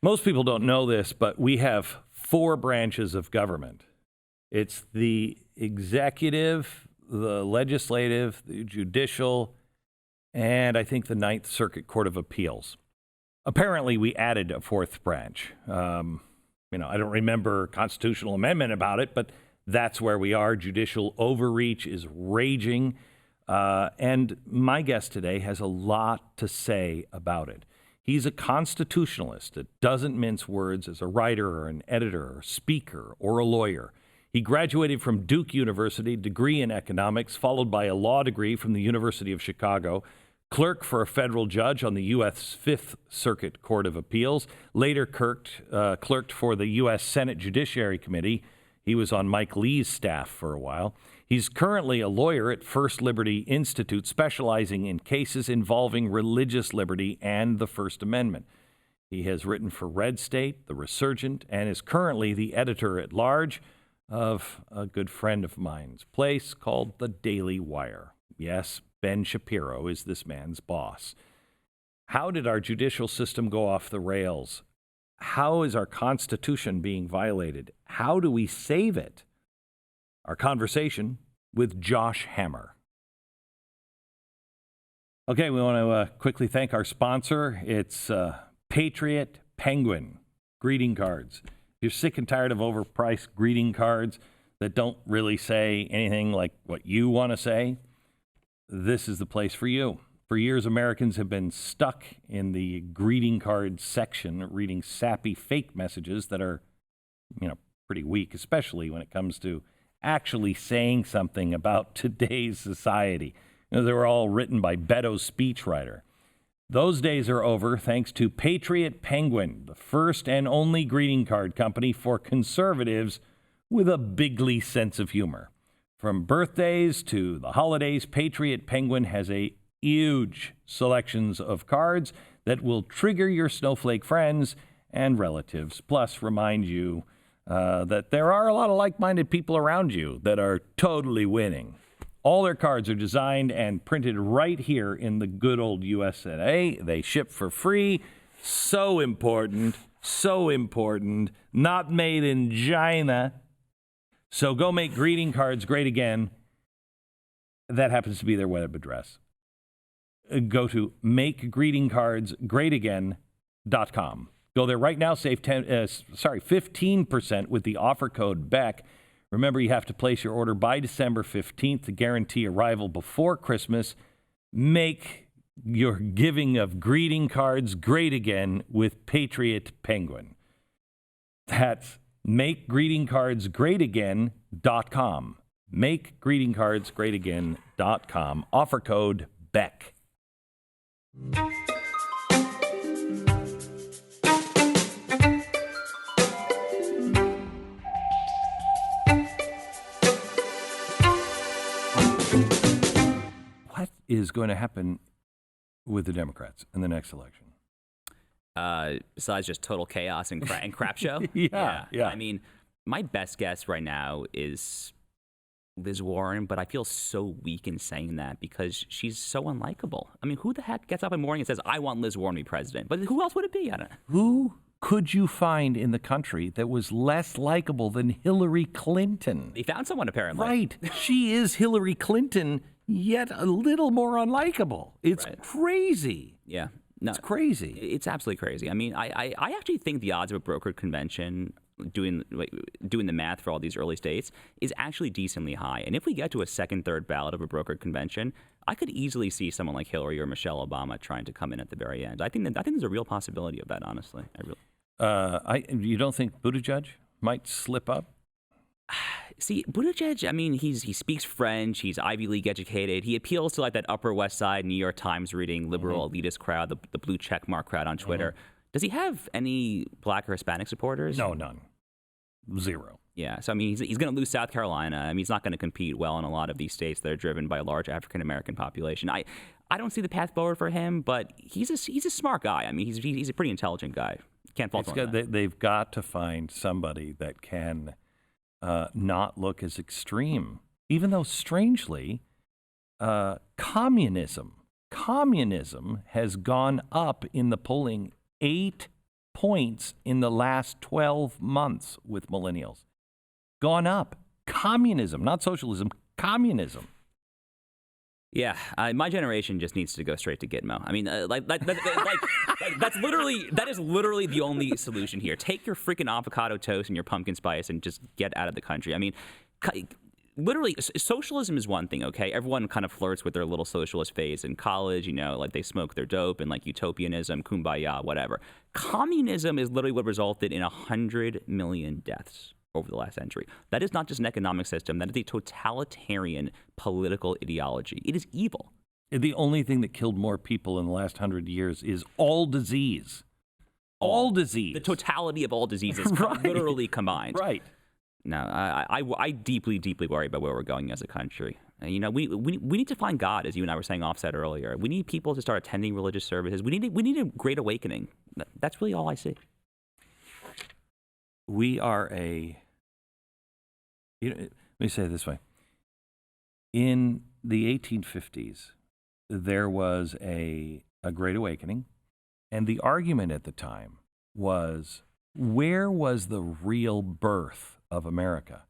Most people don't know this, but we have 4 branches of government. It's the executive, the legislative, the judicial, and I think the Ninth Circuit Court of Appeals. Apparently, we added a 4th branch. I don't remember constitutional amendment about it, but that's where we are. Judicial overreach is raging. And my guest today has a lot to say about it. He's a constitutionalist that doesn't mince words as a writer or an editor or speaker or a lawyer. He graduated from Duke University, degree in economics, followed by a law degree from the University of Chicago, clerk for a federal judge on the U.S. Fifth Circuit Court of Appeals, later clerked for the U.S. Senate Judiciary Committee. He was on Mike Lee's staff for a while. He's currently a lawyer at First Liberty Institute, specializing in cases involving religious liberty and the First Amendment. He has written for Red State, The Resurgent, and is currently the editor-at-large of a good friend of mine's place called The Daily Wire. Yes, Ben Shapiro is this man's boss. How did our judicial system go off the rails? How is our Constitution being violated? How do we save it? Our conversation with Josh Hammer. Okay, we want to quickly thank our sponsor. It's Patriot Penguin greeting cards. If you're sick and tired of overpriced greeting cards that don't really say anything like what you want to say, this is the place for you. For years, Americans have been stuck in the greeting card section, reading sappy fake messages that are, pretty weak, especially when it comes to actually saying something about today's society. They were all written by Beto's speechwriter. Those days are over thanks to Patriot Penguin, the first and only greeting card company for conservatives with a bigly sense of humor. From birthdays to the holidays, Patriot Penguin has a huge selections of cards that will trigger your snowflake friends and relatives, plus remind you that there are a lot of like-minded people around you that are totally winning. All their cards are designed and printed right here in the good old USA. They ship for free. So important. Not made in China. So go make greeting cards great again. That happens to be their web address. Go to makegreetingcardsgreatagain.com. Go there right now, save 15% with the offer code Beck. Remember, you have to place your order by December 15th to guarantee arrival before Christmas. Make your giving of greeting cards great again with Patriot Penguin. That's makegreetingcardsgreatagain.com. Makegreetingcardsgreatagain.com. Offer code Beck. What is going to happen with the Democrats in the next election? Besides just total chaos and crap show? Yeah. I mean, my best guess right now is Liz Warren, but I feel so weak in saying that because she's so unlikable. I mean, who the heck gets up in the morning and says, I want Liz Warren to be president? But who else would it be? I don't know. Who could you find in the country that was less likable than Hillary Clinton? They found someone, apparently. Right. She is Hillary Clinton, yet a little more unlikable. It's crazy. Yeah. No, it's crazy. It's absolutely crazy. I mean, I actually think the odds of a brokered convention doing the math for all these early states is actually decently high. And if we get to a second, third ballot of a brokered convention, I could easily see someone like Hillary or Michelle Obama trying to come in at the very end. I think there's a real possibility of that, honestly. You don't think Buttigieg might slip up? See, Buttigieg, I mean, he speaks French, he's Ivy League educated, he appeals to like that Upper West Side New York Times reading liberal elitist crowd, the blue checkmark crowd on Twitter. Does he have any black or Hispanic supporters? No, none. Zero. Yeah, so I mean, he's going to lose South Carolina. I mean, he's not going to compete well in a lot of these states that are driven by a large African-American population. I don't see the path forward for him, but he's a smart guy. I mean, he's a pretty intelligent guy. Can't fault him on that. They've got to find somebody that can not look as extreme, even though strangely, communism has gone up in the polling 8 points in the last 12 months with millennials. Gone up. Communism, not socialism, communism. Yeah, my generation just needs to go straight to Gitmo. I mean, that is literally the only solution here. Take your freaking avocado toast and your pumpkin spice and just get out of the country. I mean, literally, socialism is one thing, okay? Everyone kind of flirts with their little socialist phase in college, you know, like they smoke their dope and like utopianism, kumbaya, whatever. Communism is literally what resulted in 100 million deaths over the last century. That is not just an economic system. That is a totalitarian political ideology. It is evil. The only thing that killed more people in the last 100 years is all disease. All disease. The totality of all diseases literally combined. Right. No, I deeply, deeply worry about where we're going as a country. And, you know, we need to find God, as you and I were saying offset earlier. We need people to start attending religious services. We need a great awakening. That's really all I see. We are let me say it this way. In the 1850s, there was a Great Awakening, and the argument at the time was, where was the real birth of America?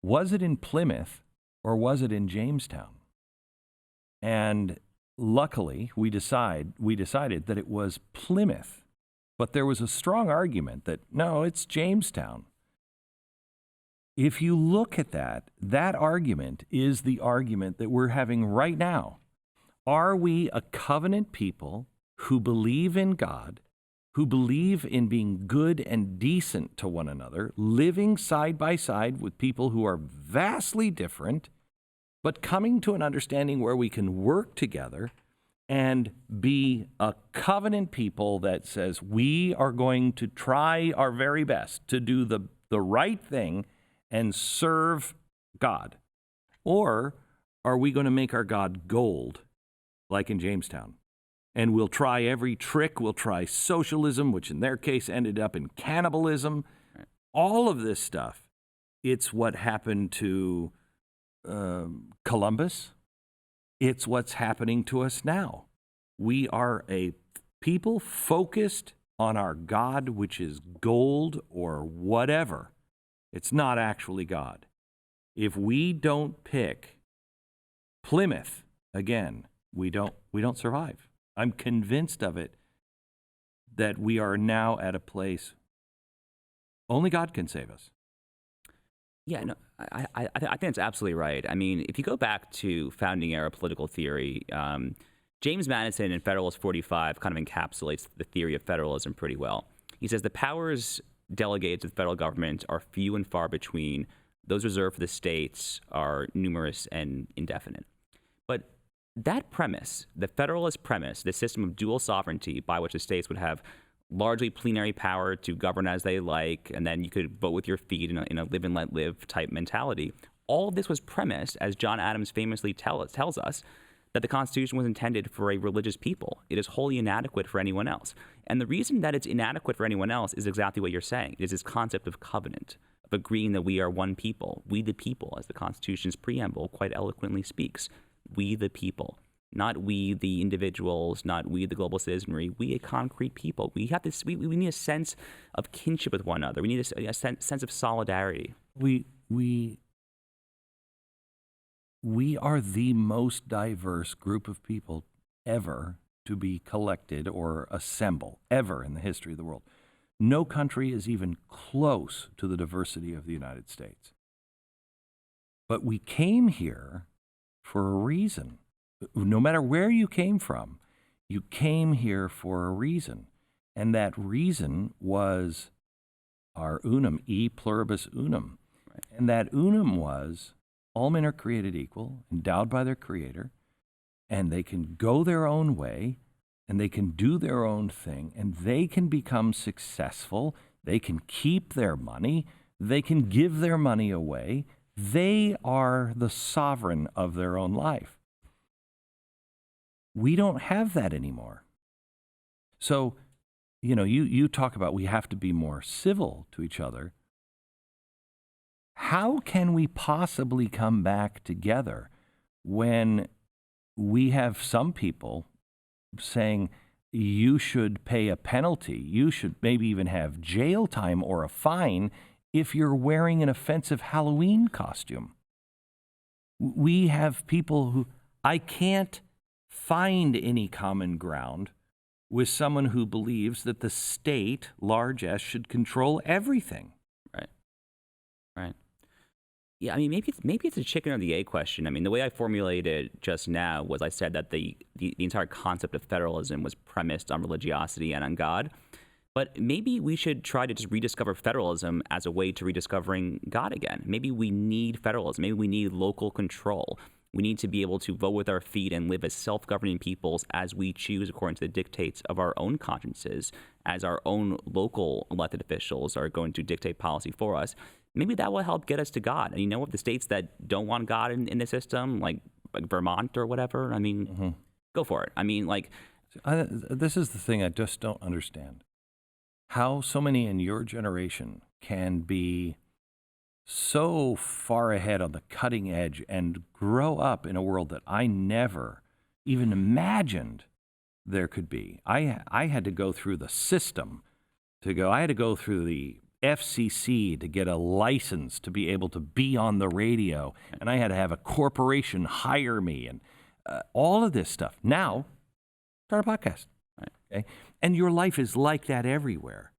Was it in Plymouth or was it in Jamestown? And luckily, we decided that it was Plymouth. But there was a strong argument that, no, it's Jamestown. If you look at that argument is the argument that we're having right now. Are we a covenant people who believe in God, who believe in being good and decent to one another, living side by side with people who are vastly different, but coming to an understanding where we can work together and be a covenant people that says we are going to try our very best to do the right thing and serve God? Or are we going to make our God gold, like in Jamestown? And we'll try every trick. We'll try socialism, which in their case ended up in cannibalism. Right. All of this stuff. It's what happened to Columbus. It's what's happening to us now. We are a people focused on our God, which is gold or whatever. It's not actually God. If we don't pick Plymouth again, we don't survive. I'm convinced of it, that we are now at a place only God can save us. Yeah, no, I think that's absolutely right. I mean, if you go back to founding era political theory, James Madison in Federalist 45 kind of encapsulates the theory of federalism pretty well. He says the powers delegated to the federal government are few and far between. Those reserved for the states are numerous and indefinite. But that premise, the federalist premise, the system of dual sovereignty by which the states would have largely plenary power to govern as they like, and then you could vote with your feet in a live and let live type mentality. All of this was premised, as John Adams famously tells us, that the Constitution was intended for a religious people. It is wholly inadequate for anyone else. And the reason that it's inadequate for anyone else is exactly what you're saying. It is this concept of covenant, of agreeing that we are one people, we the people, as the Constitution's preamble quite eloquently speaks. We the people. Not we the individuals, not we the global citizenry, we a concrete people. We have this. We need a sense of kinship with one another. We need a sense of solidarity. We are the most diverse group of people ever to be collected or assemble, ever in the history of the world. No country is even close to the diversity of the United States. But we came here for a reason. No matter where you came from, you came here for a reason. And that reason was our unum, e pluribus unum. Right. And that unum was all men are created equal, endowed by their Creator, and they can go their own way, and they can do their own thing, and they can become successful. They can keep their money. They can give their money away. They are the sovereign of their own life. We don't have that anymore. So, you talk about we have to be more civil to each other. How can we possibly come back together when we have some people saying, you should pay a penalty. You should maybe even have jail time or a fine if you're wearing an offensive Halloween costume. We have people who, I can't find any common ground with someone who believes that the state, large S, should control everything. Right. Right. Yeah, I mean, maybe it's a chicken or the egg question. I mean, the way I formulated it just now was I said that the entire concept of federalism was premised on religiosity and on God. But maybe we should try to just rediscover federalism as a way to rediscovering God again. Maybe we need federalism. Maybe we need local control. We need to be able to vote with our feet and live as self-governing peoples as we choose according to the dictates of our own consciences, as our own local elected officials are going to dictate policy for us. Maybe that will help get us to God. And you know what? The states that don't want God in the system, like Vermont or whatever, I mean, go for it. I mean, like... This is the thing I just don't understand. How so many in your generation can be so far ahead on the cutting edge and grow up in a world that I never even imagined there could be. I had to go through the system I had to go through the FCC to get a license to be able to be on the radio, and I had to have a corporation hire me, and all of this stuff. Now, start a podcast. Right. Okay? And your life is like that everywhere.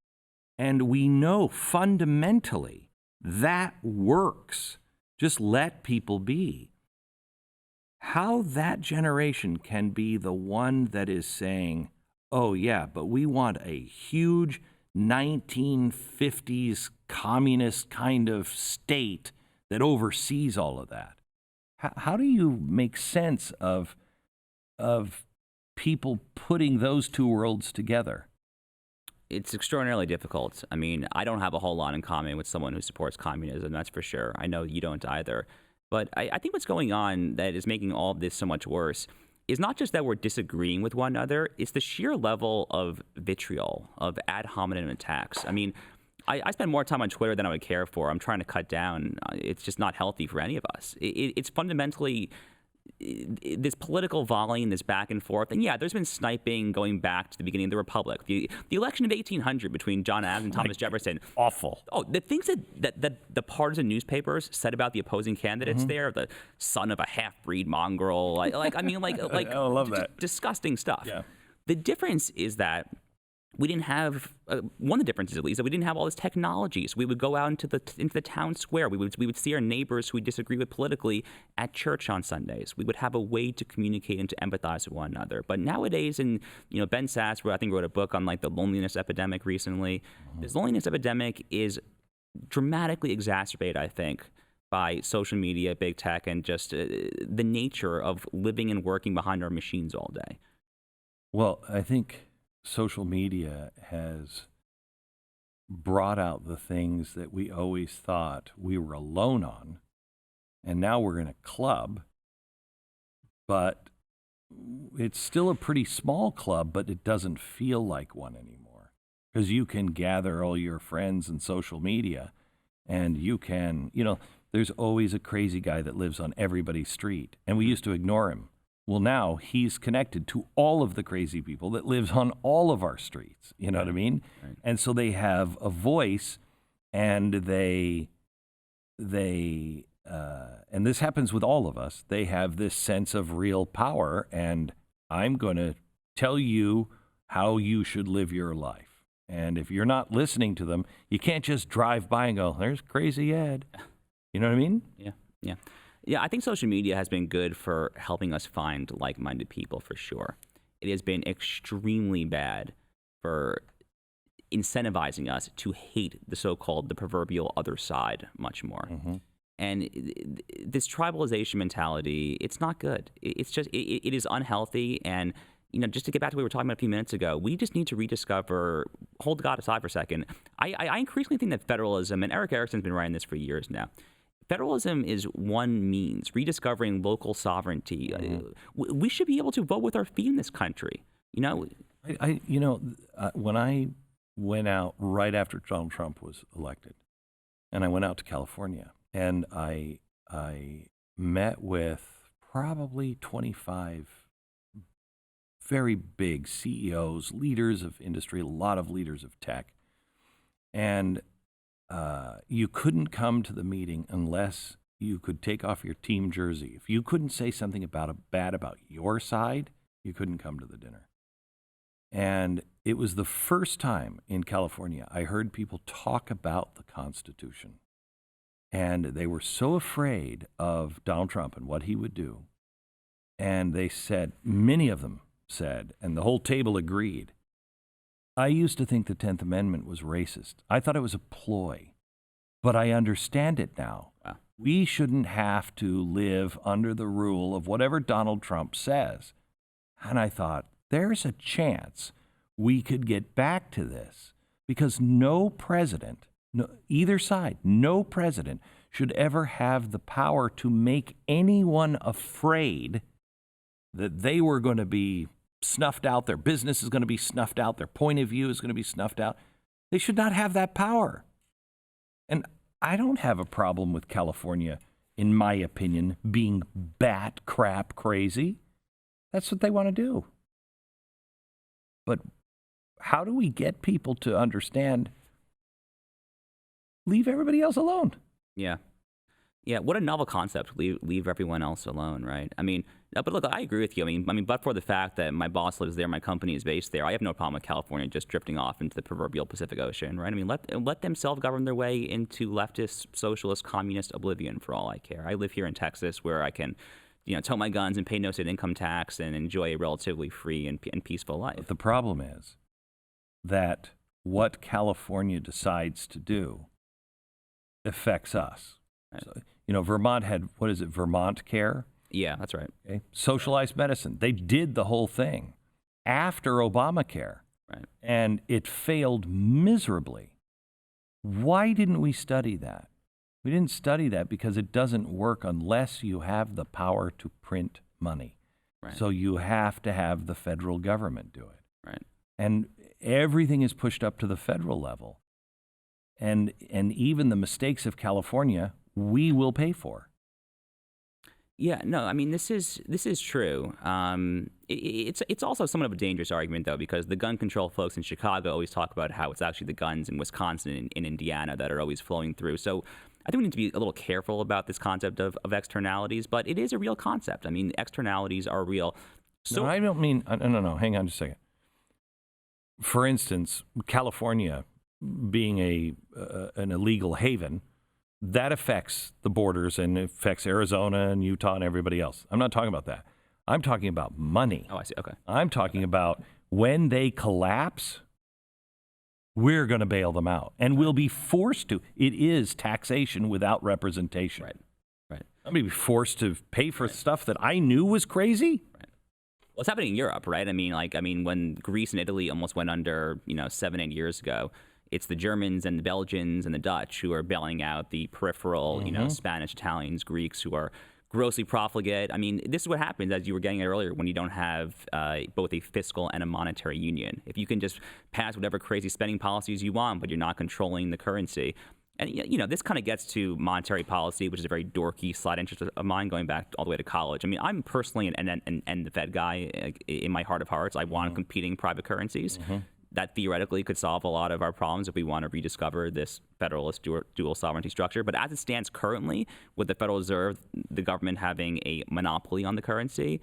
And we know fundamentally that works. Just let people be. How that generation can be the one that is saying, oh, yeah, but we want a huge 1950s communist kind of state that oversees all of that. How do you make sense of people putting those two worlds together? It's extraordinarily difficult. I mean, I don't have a whole lot in common with someone who supports communism, that's for sure. I know you don't either. But I think what's going on that is making all of this so much worse is not just that we're disagreeing with one another, it's the sheer level of vitriol, of ad hominem attacks. I mean, I spend more time on Twitter than I would care for. I'm trying to cut down. It's just not healthy for any of us. It's fundamentally this political volleying, this back and forth. And yeah, there's been sniping going back to the beginning of the Republic. The election of 1800 between John Adams and Thomas Jefferson. Awful. Oh, the things that the partisan newspapers said about the opposing candidates there, the son of a half-breed mongrel. I love that. Disgusting stuff. Yeah. The difference is that we didn't have one of the differences, at least, that we didn't have all this technology. So we would go out into the town square. We would see our neighbors who we disagree with politically at church on Sundays. We would have a way to communicate and to empathize with one another. But nowadays, and Ben Sass, I think wrote a book on like the loneliness epidemic recently. This loneliness epidemic is dramatically exacerbated, I think, by social media, big tech, and just the nature of living and working behind our machines all day. Well, I think social media has brought out the things that we always thought we were alone on, and now we're in a club, but it's still a pretty small club, but it doesn't feel like one anymore because you can gather all your friends in social media, and you can, there's always a crazy guy that lives on everybody's street, and we used to ignore him. Well, now he's connected to all of the crazy people that lives on all of our streets. You know what I mean? Right. And so they have a voice, and they and this happens with all of us. They have this sense of real power, and I'm going to tell you how you should live your life. And if you're not listening to them, you can't just drive by and go, "There's crazy Ed." You know what I mean? Yeah. Yeah, I think social media has been good for helping us find like-minded people, for sure. It has been extremely bad for incentivizing us to hate the proverbial other side much more. Mm-hmm. And this tribalization mentality, it's not good. It's just, it is unhealthy. And, just to get back to what we were talking about a few minutes ago, we just need to rediscover, hold God aside for a second. I increasingly think that federalism, and Eric Erickson's been writing this for years now, federalism is one means, rediscovering local sovereignty. Mm-hmm. We should be able to vote with our feet in this country. When I went out right after Donald Trump was elected, and I went out to California, and I met with probably 25 very big CEOs, leaders of industry, a lot of leaders of tech. And you couldn't come to the meeting unless you could take off your team jersey. If you couldn't say something bad about your side, you couldn't come to the dinner. And it was the first time in California I heard people talk about the Constitution. And they were so afraid of Donald Trump and what he would do. And they said, many of them said, and the whole table agreed, I used to think the 10th Amendment was racist. I thought it was a ploy, but I understand it now. Wow. We shouldn't have to live under the rule of whatever Donald Trump says. And I thought, there's a chance we could get back to this, because no president, either side, no president should ever have the power to make anyone afraid that they were going to be snuffed out, their business is going to be snuffed out, their point of view is going to be snuffed out. They should not have that power. And I don't have a problem with California, in my opinion, being bat crap crazy. That's what they want to do. But how do we get people to understand, leave everybody else alone? Yeah. Yeah, what a novel concept, leave everyone else alone, right? I mean, but look, I agree with you. I mean, but for the fact that my boss lives there, my company is based there, I have no problem with California just drifting off into the proverbial Pacific Ocean, right? I mean, let them self-govern their way into leftist, socialist, communist oblivion for all I care. I live here in Texas where I can, tote my guns and pay no state income tax and enjoy a relatively free and peaceful life. But the problem is that what California decides to do affects us. Right. So, Vermont had, Vermont Care? Yeah, that's right. Okay. Socialized medicine. They did the whole thing after Obamacare. Right. And it failed miserably. Why didn't we study that? We didn't study that because it doesn't work unless you have the power to print money. Right. So you have to have the federal government do it. Right. And everything is pushed up to the federal level. And even the mistakes of California, we will pay for. Yeah, no, I mean, this is true. It's also somewhat of a dangerous argument, though, because the gun control folks in Chicago always talk about how it's actually the guns in Wisconsin and in Indiana that are always flowing through. So I think we need to be a little careful about this concept of externalities, but it is a real concept. I mean, externalities are real. So no, I don't mean, no, hang on just a second. For instance, California being an illegal haven, that affects the borders and affects Arizona and Utah and everybody else. I'm not talking about that. I'm talking about money. Oh, I see. Okay. I'm talking about when they collapse, we're going to bail them out. And we'll be forced to. It is taxation without representation. Right. I'm going to be forced to pay for stuff that I knew was crazy. Right. Well, it's happening in Europe, right? I mean, when Greece and Italy almost went under, 7-8 years ago, it's the Germans and the Belgians and the Dutch who are bailing out the peripheral, Spanish, Italians, Greeks who are grossly profligate. I mean, this is what happens, as you were getting at earlier, when you don't have both a fiscal and a monetary union. If you can just pass whatever crazy spending policies you want, but you're not controlling the currency. And, this kind of gets to monetary policy, which is a very dorky side interest of mine going back all the way to college. I mean, I'm personally an the Fed guy in my heart of hearts. I want competing private currencies. That theoretically could solve a lot of our problems if we want to rediscover this federalist dual sovereignty structure. But as it stands currently, with the Federal Reserve, the government having a monopoly on the currency,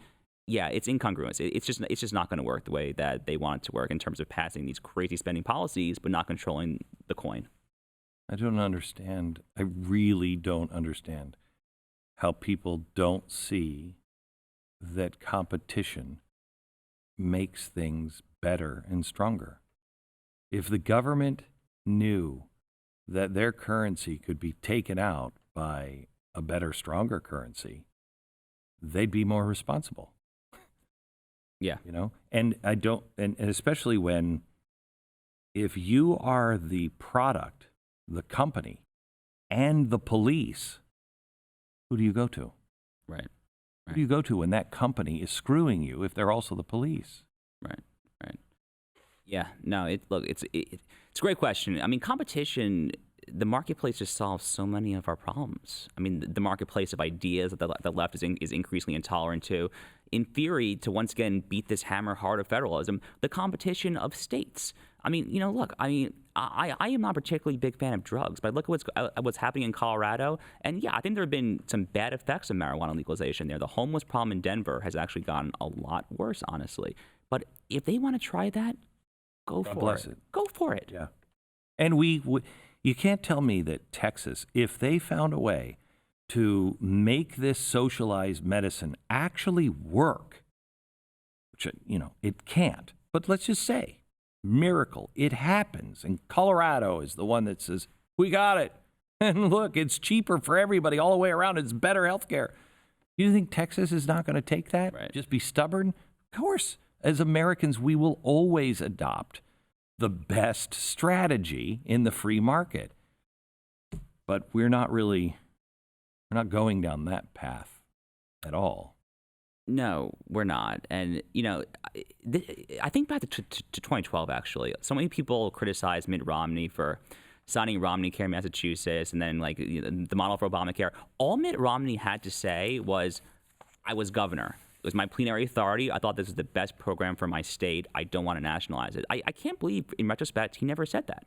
yeah, it's incongruous. It's just not going to work the way that they want it to work in terms of passing these crazy spending policies, but not controlling the coin. I don't understand. I really don't understand how people don't see that competition makes things better and stronger. If the government knew that their currency could be taken out by a better, stronger currency, they'd be more responsible. Yeah. And I don't, and especially when, if you are the product, the company, and the police, who do you go to? Right. Who do you go to when that company is screwing you if they're also the police? Right. Yeah, no, it's a great question. I mean, competition, the marketplace just solves so many of our problems. I mean, the marketplace of ideas that the left is increasingly intolerant to. in theory, to once again beat this hammer hard of federalism, the competition of states. I mean, look, I am not a particularly big fan of drugs, but look at what's happening in Colorado. And yeah, I think there have been some bad effects of marijuana legalization there. The homeless problem in Denver has actually gotten a lot worse, honestly. But if they want to try that, go for it. Go for it. Yeah. And you can't tell me that Texas, if they found a way to make this socialized medicine actually work, which, it can't, but let's just say, miracle, it happens. And Colorado is the one that says, we got it. And look, it's cheaper for everybody all the way around. It's better health care. You think Texas is not going to take that? Right. Just be stubborn? Of course. As Americans, we will always adopt the best strategy in the free market. But we're not going down that path at all. No, we're not. And, I think back to 2012, actually. So many people criticized Mitt Romney for signing Romney Care in Massachusetts and then, the model for Obamacare. All Mitt Romney had to say was, I was governor. It was my plenary authority. I thought this was the best program for my state. I don't want to nationalize it. I can't believe, in retrospect, he never said that.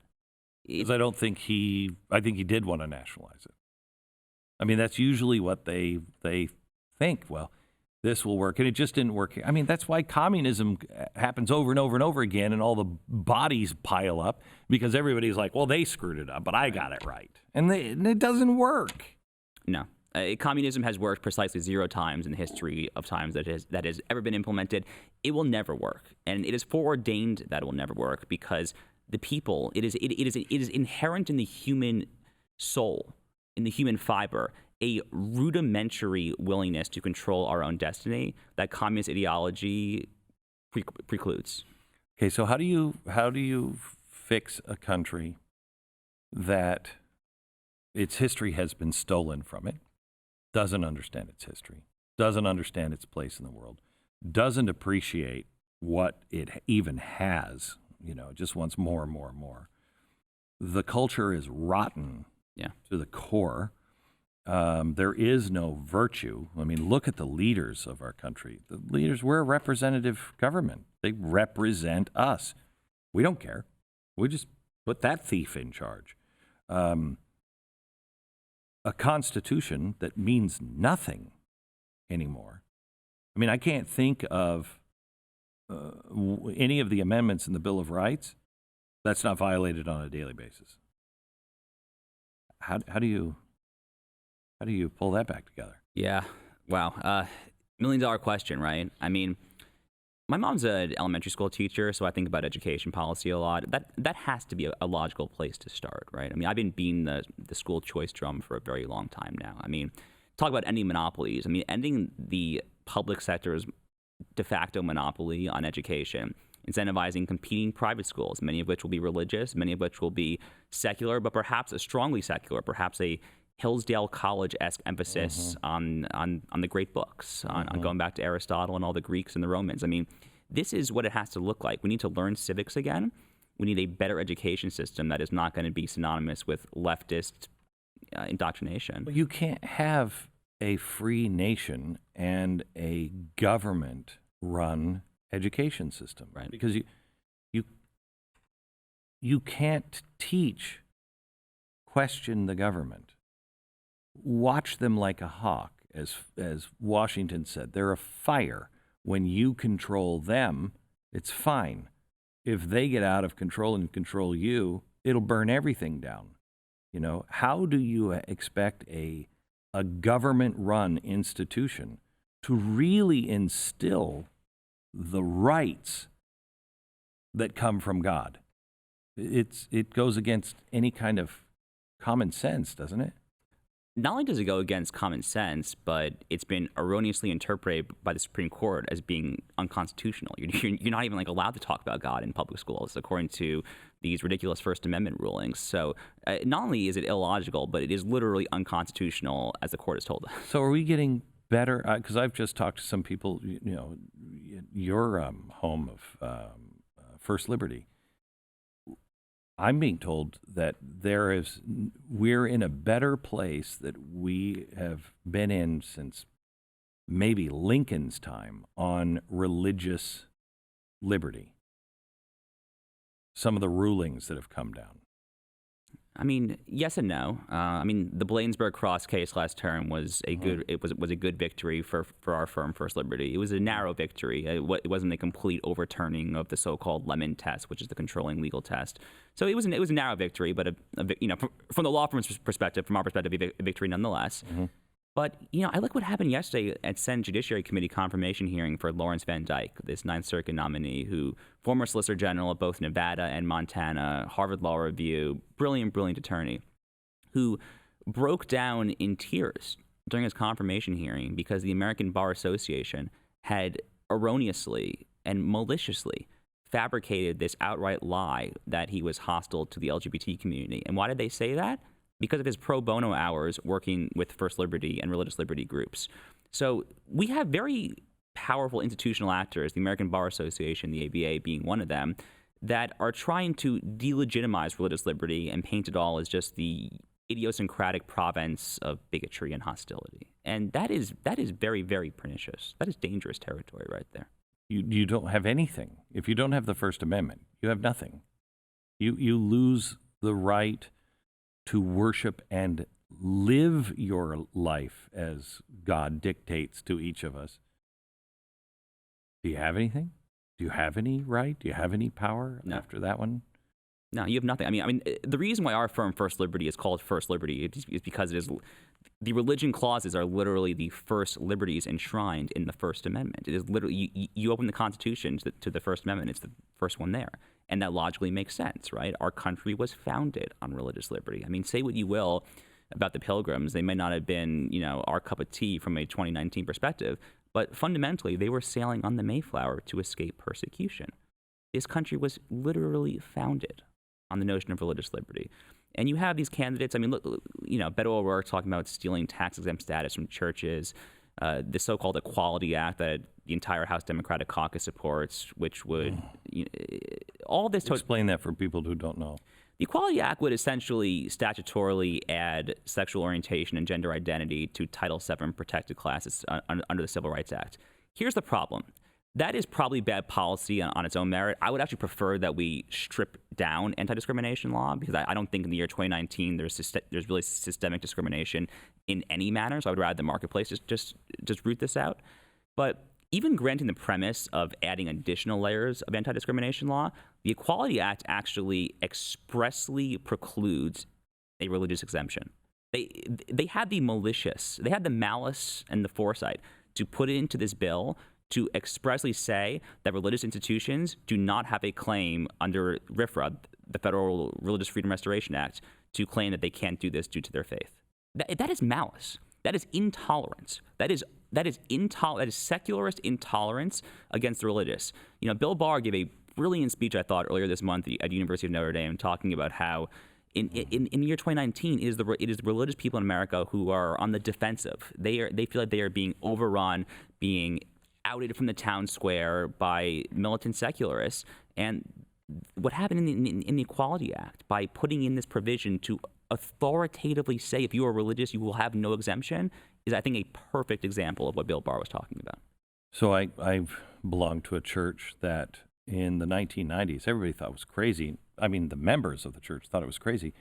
Because I think he did want to nationalize it. I mean, that's usually what they think. Well, this will work, and it just didn't work. I mean, that's why communism happens over and over and over again, and all the bodies pile up because everybody's like, well, they screwed it up, but I got it right. And it doesn't work. No. Communism has worked precisely 0 times in the history of times that has ever been implemented. It will never work, and it is foreordained that it will never work because the people, it is inherent in the human soul, in the human fiber, a rudimentary willingness to control our own destiny that communist ideology precludes. Okay, so how do you fix a country that its history has been stolen from it, doesn't understand its history, doesn't understand its place in the world, doesn't appreciate what it even has, it just wants more and more and more. The culture is rotten to the core. There is no virtue. I mean, look at the leaders of our country. The leaders, we're a representative government. They represent us. We don't care. We just put that thief in charge. A constitution that means nothing anymore. I mean, I can't think of any of the amendments in the Bill of Rights that's not violated on a daily basis. How do you pull that back together? Yeah. Wow. $1 million question, right? I mean, my mom's an elementary school teacher, so I think about education policy a lot. That has to be a logical place to start, right? I mean, I've been beating the school choice drum for a very long time now. I mean, talk about ending monopolies. I mean, ending the public sector's de facto monopoly on education, incentivizing competing private schools, many of which will be religious, many of which will be secular, but perhaps a strongly secular, perhaps a Hillsdale College-esque emphasis on the great books, on going back to Aristotle and all the Greeks and the Romans. I mean, this is what it has to look like. We need to learn civics again. We need a better education system that is not going to be synonymous with leftist indoctrination. Well, you can't have a free nation and a government-run education system, right? Because you can't teach, question the government. Watch them like a hawk, as Washington said. They're a fire. When you control them, it's fine. If they get out of control and control you, it'll burn everything down. How do you expect a government-run institution to really instill the rights that come from God? It goes against any kind of common sense, doesn't it? Not only does it go against common sense, but it's been erroneously interpreted by the Supreme Court as being unconstitutional. You're not even allowed to talk about God in public schools, according to these ridiculous First Amendment rulings. So not only is it illogical, but it is literally unconstitutional, as the court has told us. So are we getting better? Because I've just talked to some people, your home of First Liberty. I'm being told that we're in a better place that we have been in since maybe Lincoln's time on religious liberty. Some of the rulings that have come down. I mean, yes and no. I mean, the Bladensburg Cross case last term was a good. It was a good victory for our firm, First Liberty. It was a narrow victory. It wasn't a complete overturning of the so-called Lemon test, which is the controlling legal test. So it was a narrow victory, but from the law firm's perspective, from our perspective, a victory nonetheless. But, I look what happened yesterday at Senate Judiciary Committee confirmation hearing for Lawrence Van Dyke, this Ninth Circuit nominee, who former Solicitor General of both Nevada and Montana, Harvard Law Review, brilliant attorney, who broke down in tears during his confirmation hearing because the American Bar Association had erroneously and maliciously fabricated this outright lie that he was hostile to the LGBT community. And why did they say that? Because of his pro bono hours working with First Liberty and religious liberty groups. So we have very powerful institutional actors, the American Bar Association, the ABA being one of them, that are trying to delegitimize religious liberty and paint it all as just the idiosyncratic province of bigotry and hostility. And that is very, very pernicious. That is dangerous territory right there. You don't have anything. If you don't have the First Amendment, you have nothing. You lose the right to worship and live your life as God dictates to each of us. Do you have anything? Do you have any right? Do you have any power after that one? No, you have nothing. I mean, the reason why our firm, First Liberty, is called First Liberty is because it is the religion clauses are literally the first liberties enshrined in the First Amendment. It is literally you open the Constitution to the First Amendment; it's the first one there. And that logically makes sense, right? Our country was founded on religious liberty. I mean, say what you will about the Pilgrims. They may not have been, our cup of tea from a 2019 perspective, but fundamentally, they were sailing on the Mayflower to escape persecution. This country was literally founded on the notion of religious liberty. And you have these candidates. I mean, look, Beto O'Rourke talking about stealing tax-exempt status from churches, the so-called Equality Act that the entire House Democratic Caucus supports, which would all this. Explain that for people who don't know. The Equality Act would essentially statutorily add sexual orientation and gender identity to Title VII protected classes under the Civil Rights Act. Here's the problem. That is probably bad policy on its own merit. I would actually prefer that we strip down anti-discrimination law because I don't think in the year 2019 there's really systemic discrimination in any manner. So I would rather the marketplace just root this out. But even granting the premise of adding additional layers of anti-discrimination law, the Equality Act actually expressly precludes a religious exemption. They had the malice and the foresight to put it into this bill to expressly say that religious institutions do not have a claim under RFRA, the Federal Religious Freedom Restoration Act, to claim that they can't do this due to their faith. That is malice. That is intolerance. That is secularist intolerance against the religious. Bill Barr gave a brilliant speech, I thought, earlier this month at the University of Notre Dame, talking about how in the year 2019, it is the religious people in America who are on the defensive. They feel like they are being overrun, being outed from the town square by militant secularists. And what happened in the Equality Act by putting in this provision to authoritatively say if you are religious, you will have no exemption is, I think, a perfect example of what Bill Barr was talking about. So I've belonged to a church that in the 1990s, everybody thought was crazy. I mean, the members of the church thought it was crazy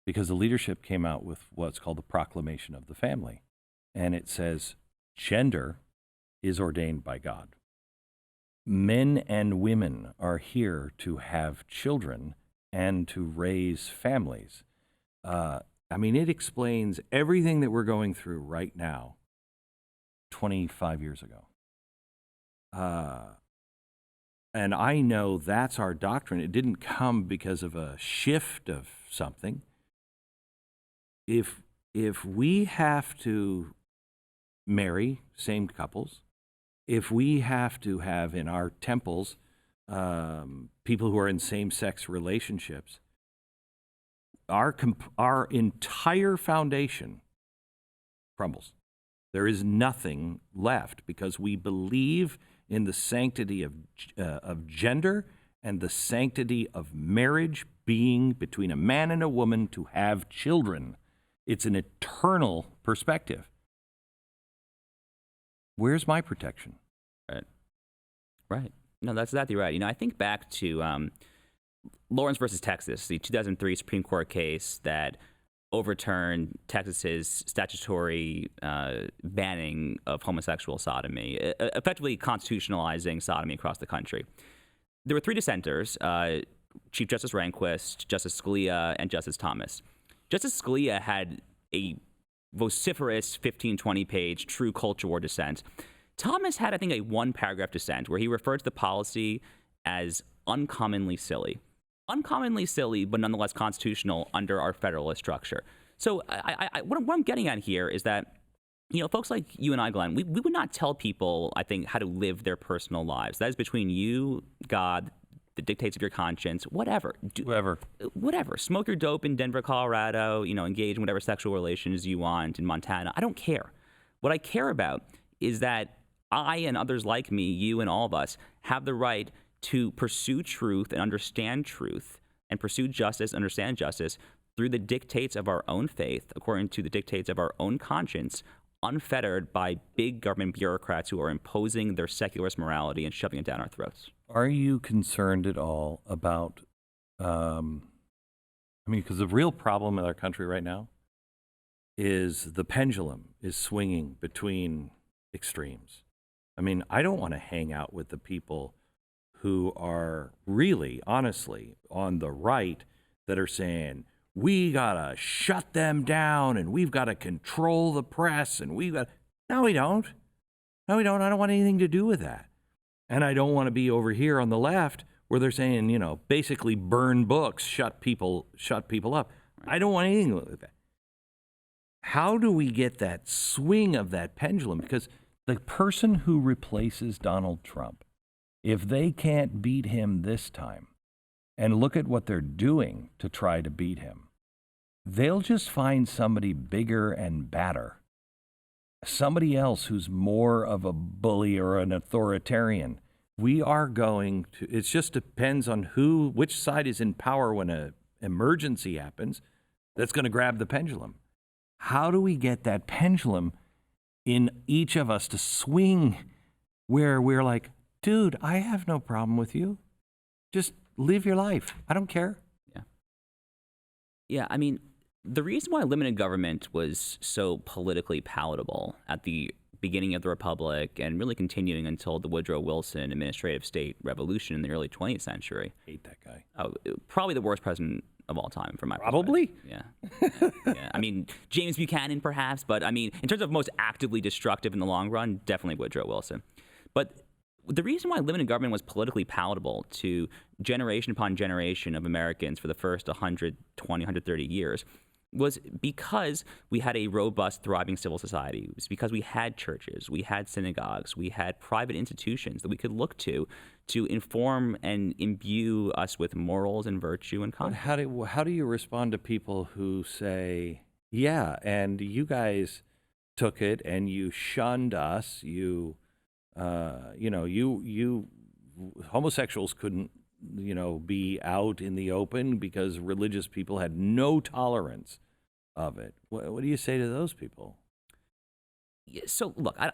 because the leadership came out with what's called the Proclamation of the Family. And it says gender is ordained by God. Men and women are here to have children and to raise families. It explains everything that we're going through right now 25 years ago. And I know that's our doctrine. It didn't come because of a shift of something. If we have to marry same couples, if we have to have in our temples people who are in same-sex relationships, our entire foundation crumbles. There is nothing left because we believe in the sanctity of gender and the sanctity of marriage being between a man and a woman to have children. It's an eternal perspective. Where's my protection? Right. Right. No, that's exactly right. You know, I think back to Lawrence versus Texas, the 2003 Supreme Court case that overturned Texas's statutory banning of homosexual sodomy, effectively constitutionalizing sodomy across the country. There were three dissenters, Chief Justice Rehnquist, Justice Scalia, and Justice Thomas. Justice Scalia had a vociferous 15, 20-page true culture war dissent. Thomas had, I think, a one-paragraph dissent where he referred to the policy as uncommonly silly. Uncommonly silly, but nonetheless constitutional under our federalist structure. So what I'm getting at here is that, you know, folks like you and I, Glenn, we would not tell people, I think, how to live their personal lives. That is between you, God, the dictates of your conscience, whatever. Whatever. Smoke your dope in Denver, Colorado, you know, engage in whatever sexual relations you want in Montana. I don't care. What I care about is that I and others like me, you and all of us, have the right to pursue truth and understand truth and pursue justice, understand justice through the dictates of our own faith, according to the dictates of our own conscience, unfettered by big government bureaucrats who are imposing their secularist morality and shoving it down our throats. Are you concerned at all about, because the real problem in our country right now is the pendulum is swinging between extremes. I mean, I don't want to hang out with the people who are really, honestly, on the right that are saying, we got to shut them down and we've got to control the press and we've got... No, we don't. No, we don't. I don't want anything to do with that. And I don't want to be over here on the left where they're saying, you know, basically burn books, shut people up. I don't want anything to do with that. How do we get that swing of that pendulum? Because the person who replaces Donald Trump, if they can't beat him this time, and look at what they're doing to try to beat him, they'll just find somebody bigger and badder. Somebody else who's more of a bully or an authoritarian. We are going to, it just depends on which side is in power when an emergency happens, that's going to grab the pendulum. How do we get that pendulum in each of us to swing where we're like, dude, I have no problem with you. Just live your life. I don't care. Yeah. Yeah, I mean, the reason why limited government was so politically palatable at the beginning of the Republic and really continuing until the Woodrow Wilson administrative state revolution in the early 20th century. Hate that guy. Oh, probably the worst president of all time from my Probably? perspective. Yeah. I mean, James Buchanan perhaps, but I mean, in terms of most actively destructive in the long run, definitely Woodrow Wilson. But the reason why limited government was politically palatable to generation upon generation of Americans for the first 120, 130 years was because we had a robust, thriving civil society. It was because we had churches, we had synagogues, we had private institutions that we could look to inform and imbue us with morals and virtue and conduct. How do you respond to people who say, yeah, and you guys took it and you shunned us, you homosexuals couldn't, be out in the open because religious people had no tolerance of it. What do you say to those people? Yeah, so look, I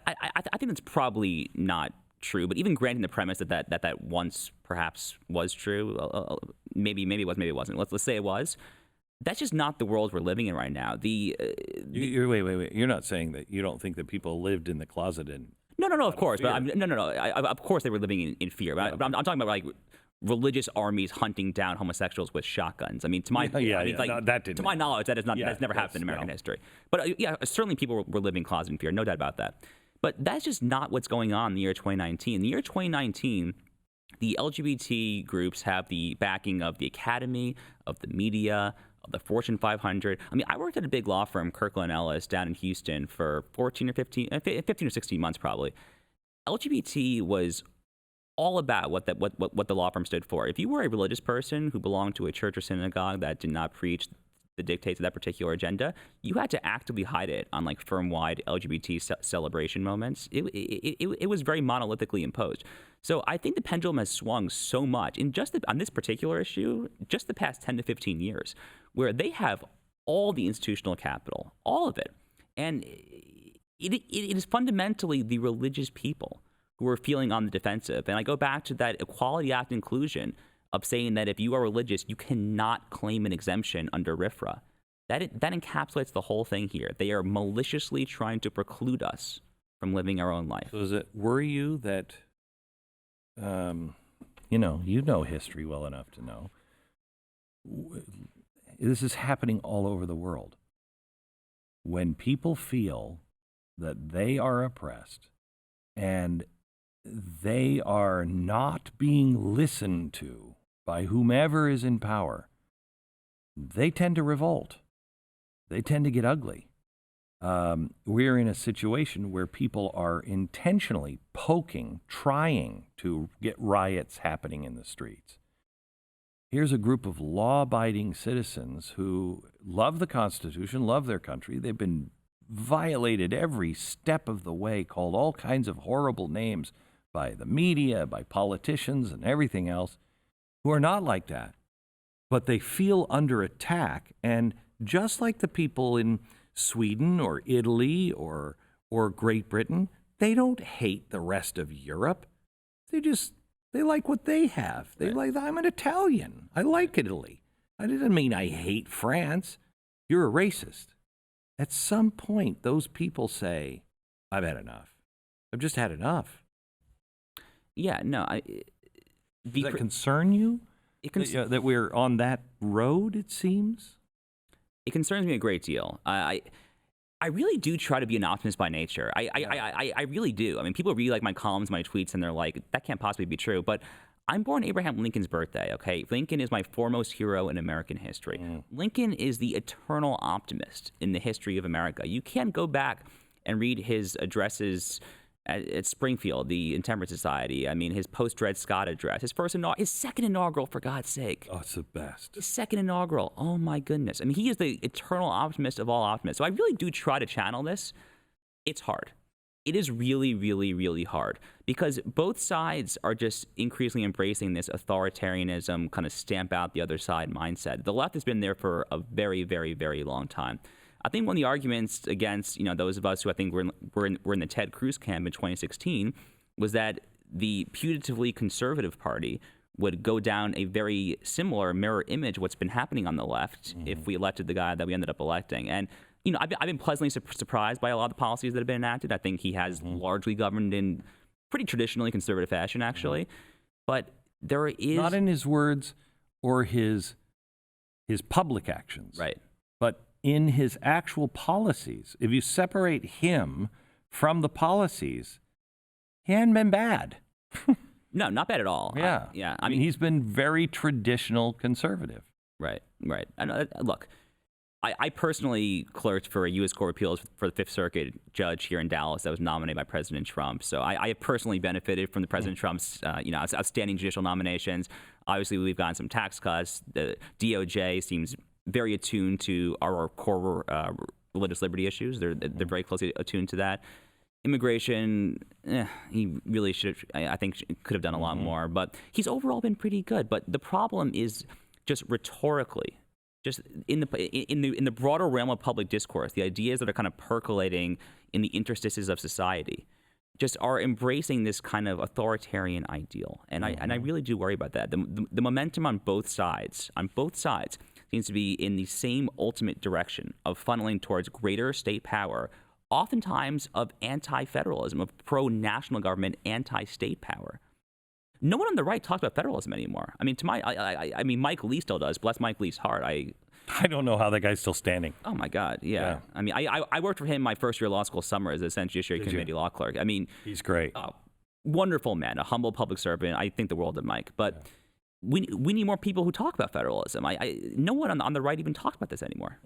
think that's probably not true. But even granting the premise that once perhaps was true, maybe it was, maybe it wasn't. Let's say it was. That's just not the world we're living in right now. Wait. You're not saying that you don't think that people lived in the closet and no, of course, but of course they were living in fear. But I'm talking about like religious armies hunting down homosexuals with shotguns. I mean, to my to my knowledge, that's never happened in American history. But certainly people were living in closet in fear, no doubt about that. But that's just not what's going on in the year 2019. In the year 2019, the LGBT groups have the backing of the Academy, of the media, of the Fortune 500. I mean, I worked at a big law firm, Kirkland Ellis, down in Houston for 15 or 16 months probably. LGBT was all about what the law firm stood for. If you were a religious person who belonged to a church or synagogue that did not preach the dictates of that particular agenda, you had to actively hide it on like firm-wide LGBT celebration moments. It was very monolithically imposed. So I think the pendulum has swung so much in on this particular issue, just the past 10 to 15 years, where they have all the institutional capital, all of it. And it is fundamentally the religious people who are feeling on the defensive. And I go back to that Equality Act inclusion of saying that if you are religious, you cannot claim an exemption under RFRA. That encapsulates the whole thing here. They are maliciously trying to preclude us from living our own life. So does it worry you that, you know history well enough to know, this is happening all over the world. When people feel that they are oppressed and they are not being listened to by whomever is in power, they tend to revolt. They tend to get ugly. We're in a situation where people are intentionally poking, trying to get riots happening in the streets. Here's a group of law-abiding citizens who love the Constitution, love their country. They've been violated every step of the way, called all kinds of horrible names by the media, by politicians, and everything else, who are not like that. But they feel under attack, and just like the people in Sweden or Italy or Great Britain, they don't hate the rest of Europe. They like what they have. They like, I'm an Italian. I like Italy. That doesn't mean I hate France. You're a racist. At some point, those people say, I've had enough. I've just had enough. Yeah, no. Does that concern you? That we're on that road, it seems? It concerns me a great deal. I really do try to be an optimist by nature. I really do. I mean, people read like my columns, my tweets, and they're like, that can't possibly be true. But I'm born Abraham Lincoln's birthday, okay? Lincoln is my foremost hero in American history. Lincoln is the eternal optimist in the history of America. You can't go back and read his addresses at Springfield, the Intemperance Society. I mean, his post-Dred Scott address, his second inaugural, for God's sake. Oh, it's the best. His second inaugural. Oh, my goodness. I mean, he is the eternal optimist of all optimists. So I really do try to channel this. It's hard. It is really, really, really hard because both sides are just increasingly embracing this authoritarianism, kind of stamp out the other side mindset. The left has been there for a very, very, very long time. I think one of the arguments against, those of us who I think were in the Ted Cruz camp in 2016 was that the putatively conservative party would go down a very similar mirror image of what's been happening on the left if we elected the guy that we ended up electing. And, I've been pleasantly surprised by a lot of the policies that have been enacted. I think he has largely governed in pretty traditionally conservative fashion, actually. But there is... Not in his words or his public actions. Right. But in his actual policies. If you separate him from the policies, he hadn't been bad. No, not bad at all. Yeah. I mean, he's been very traditional conservative. Right. Look, I personally clerked for a U.S. Court of Appeals for the Fifth Circuit judge here in Dallas that was nominated by President Trump. So I have personally benefited from the President Trump's outstanding judicial nominations. Obviously, we've gotten some tax cuts. The DOJ seems very attuned to our core religious liberty issues. They're very closely attuned to that. Immigration, he really I think could have done a lot more. But he's overall been pretty good. But the problem is just rhetorically, just in the broader realm of public discourse, the ideas that are kind of percolating in the interstices of society just are embracing this kind of authoritarian ideal. And I really do worry about that. The momentum on both sides seems to be in the same ultimate direction of funneling towards greater state power, oftentimes of anti-federalism, of pro-national government, anti-state power. No one on the right talks about federalism anymore. I mean, I mean, Mike Lee still does. Bless Mike Lee's heart. I don't know how that guy's still standing. Oh my God, yeah. I mean, I worked for him my first year of law school summer as a Senate Judiciary Committee law clerk. I mean, he's great. Wonderful man, a humble public servant. I think the world of Mike, but. We need more people who talk about federalism. No one on the right even talks about this anymore.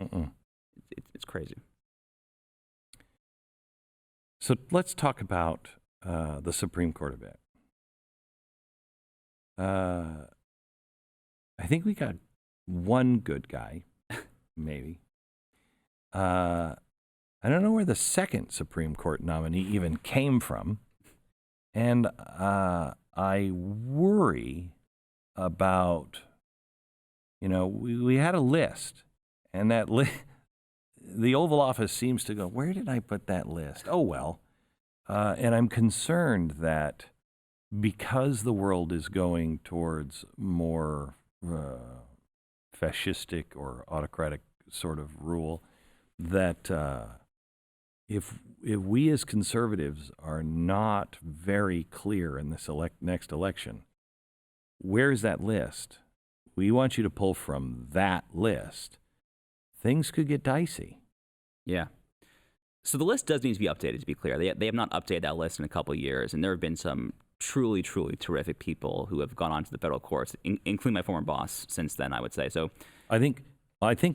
It's crazy. So let's talk about the Supreme Court a bit. I think we got one good guy, maybe. I don't know where the second Supreme Court nominee even came from. And I worry about, we had a list, and that the Oval Office seems to go, where did I put that list? Oh, well. And I'm concerned that because the world is going towards more fascistic or autocratic sort of rule, that if we as conservatives are not very clear in this next election, where's that list? We want you to pull from that list. Things could get dicey. Yeah. So the list does need to be updated, to be clear. They have not updated that list in a couple of years, and there have been some truly, truly terrific people who have gone on to the federal courts, including my former boss since then, I would say. So I think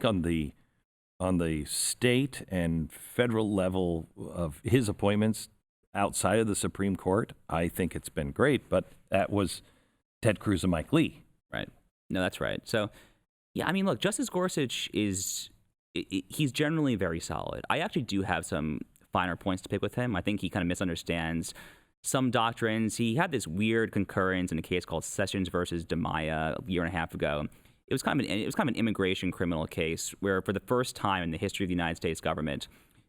on the state and federal level of his appointments outside of the Supreme Court, I think it's been great, but that was Ted Cruz and Mike Lee. Right. No, that's right. So, yeah, I mean, look, Justice Gorsuch he's generally very solid. I actually do have some finer points to pick with him. I think he kind of misunderstands some doctrines. He had this weird concurrence in a case called Sessions versus DiMaia a year and a half ago. It was kind of an immigration criminal case where, for the first time in the history of the United States government,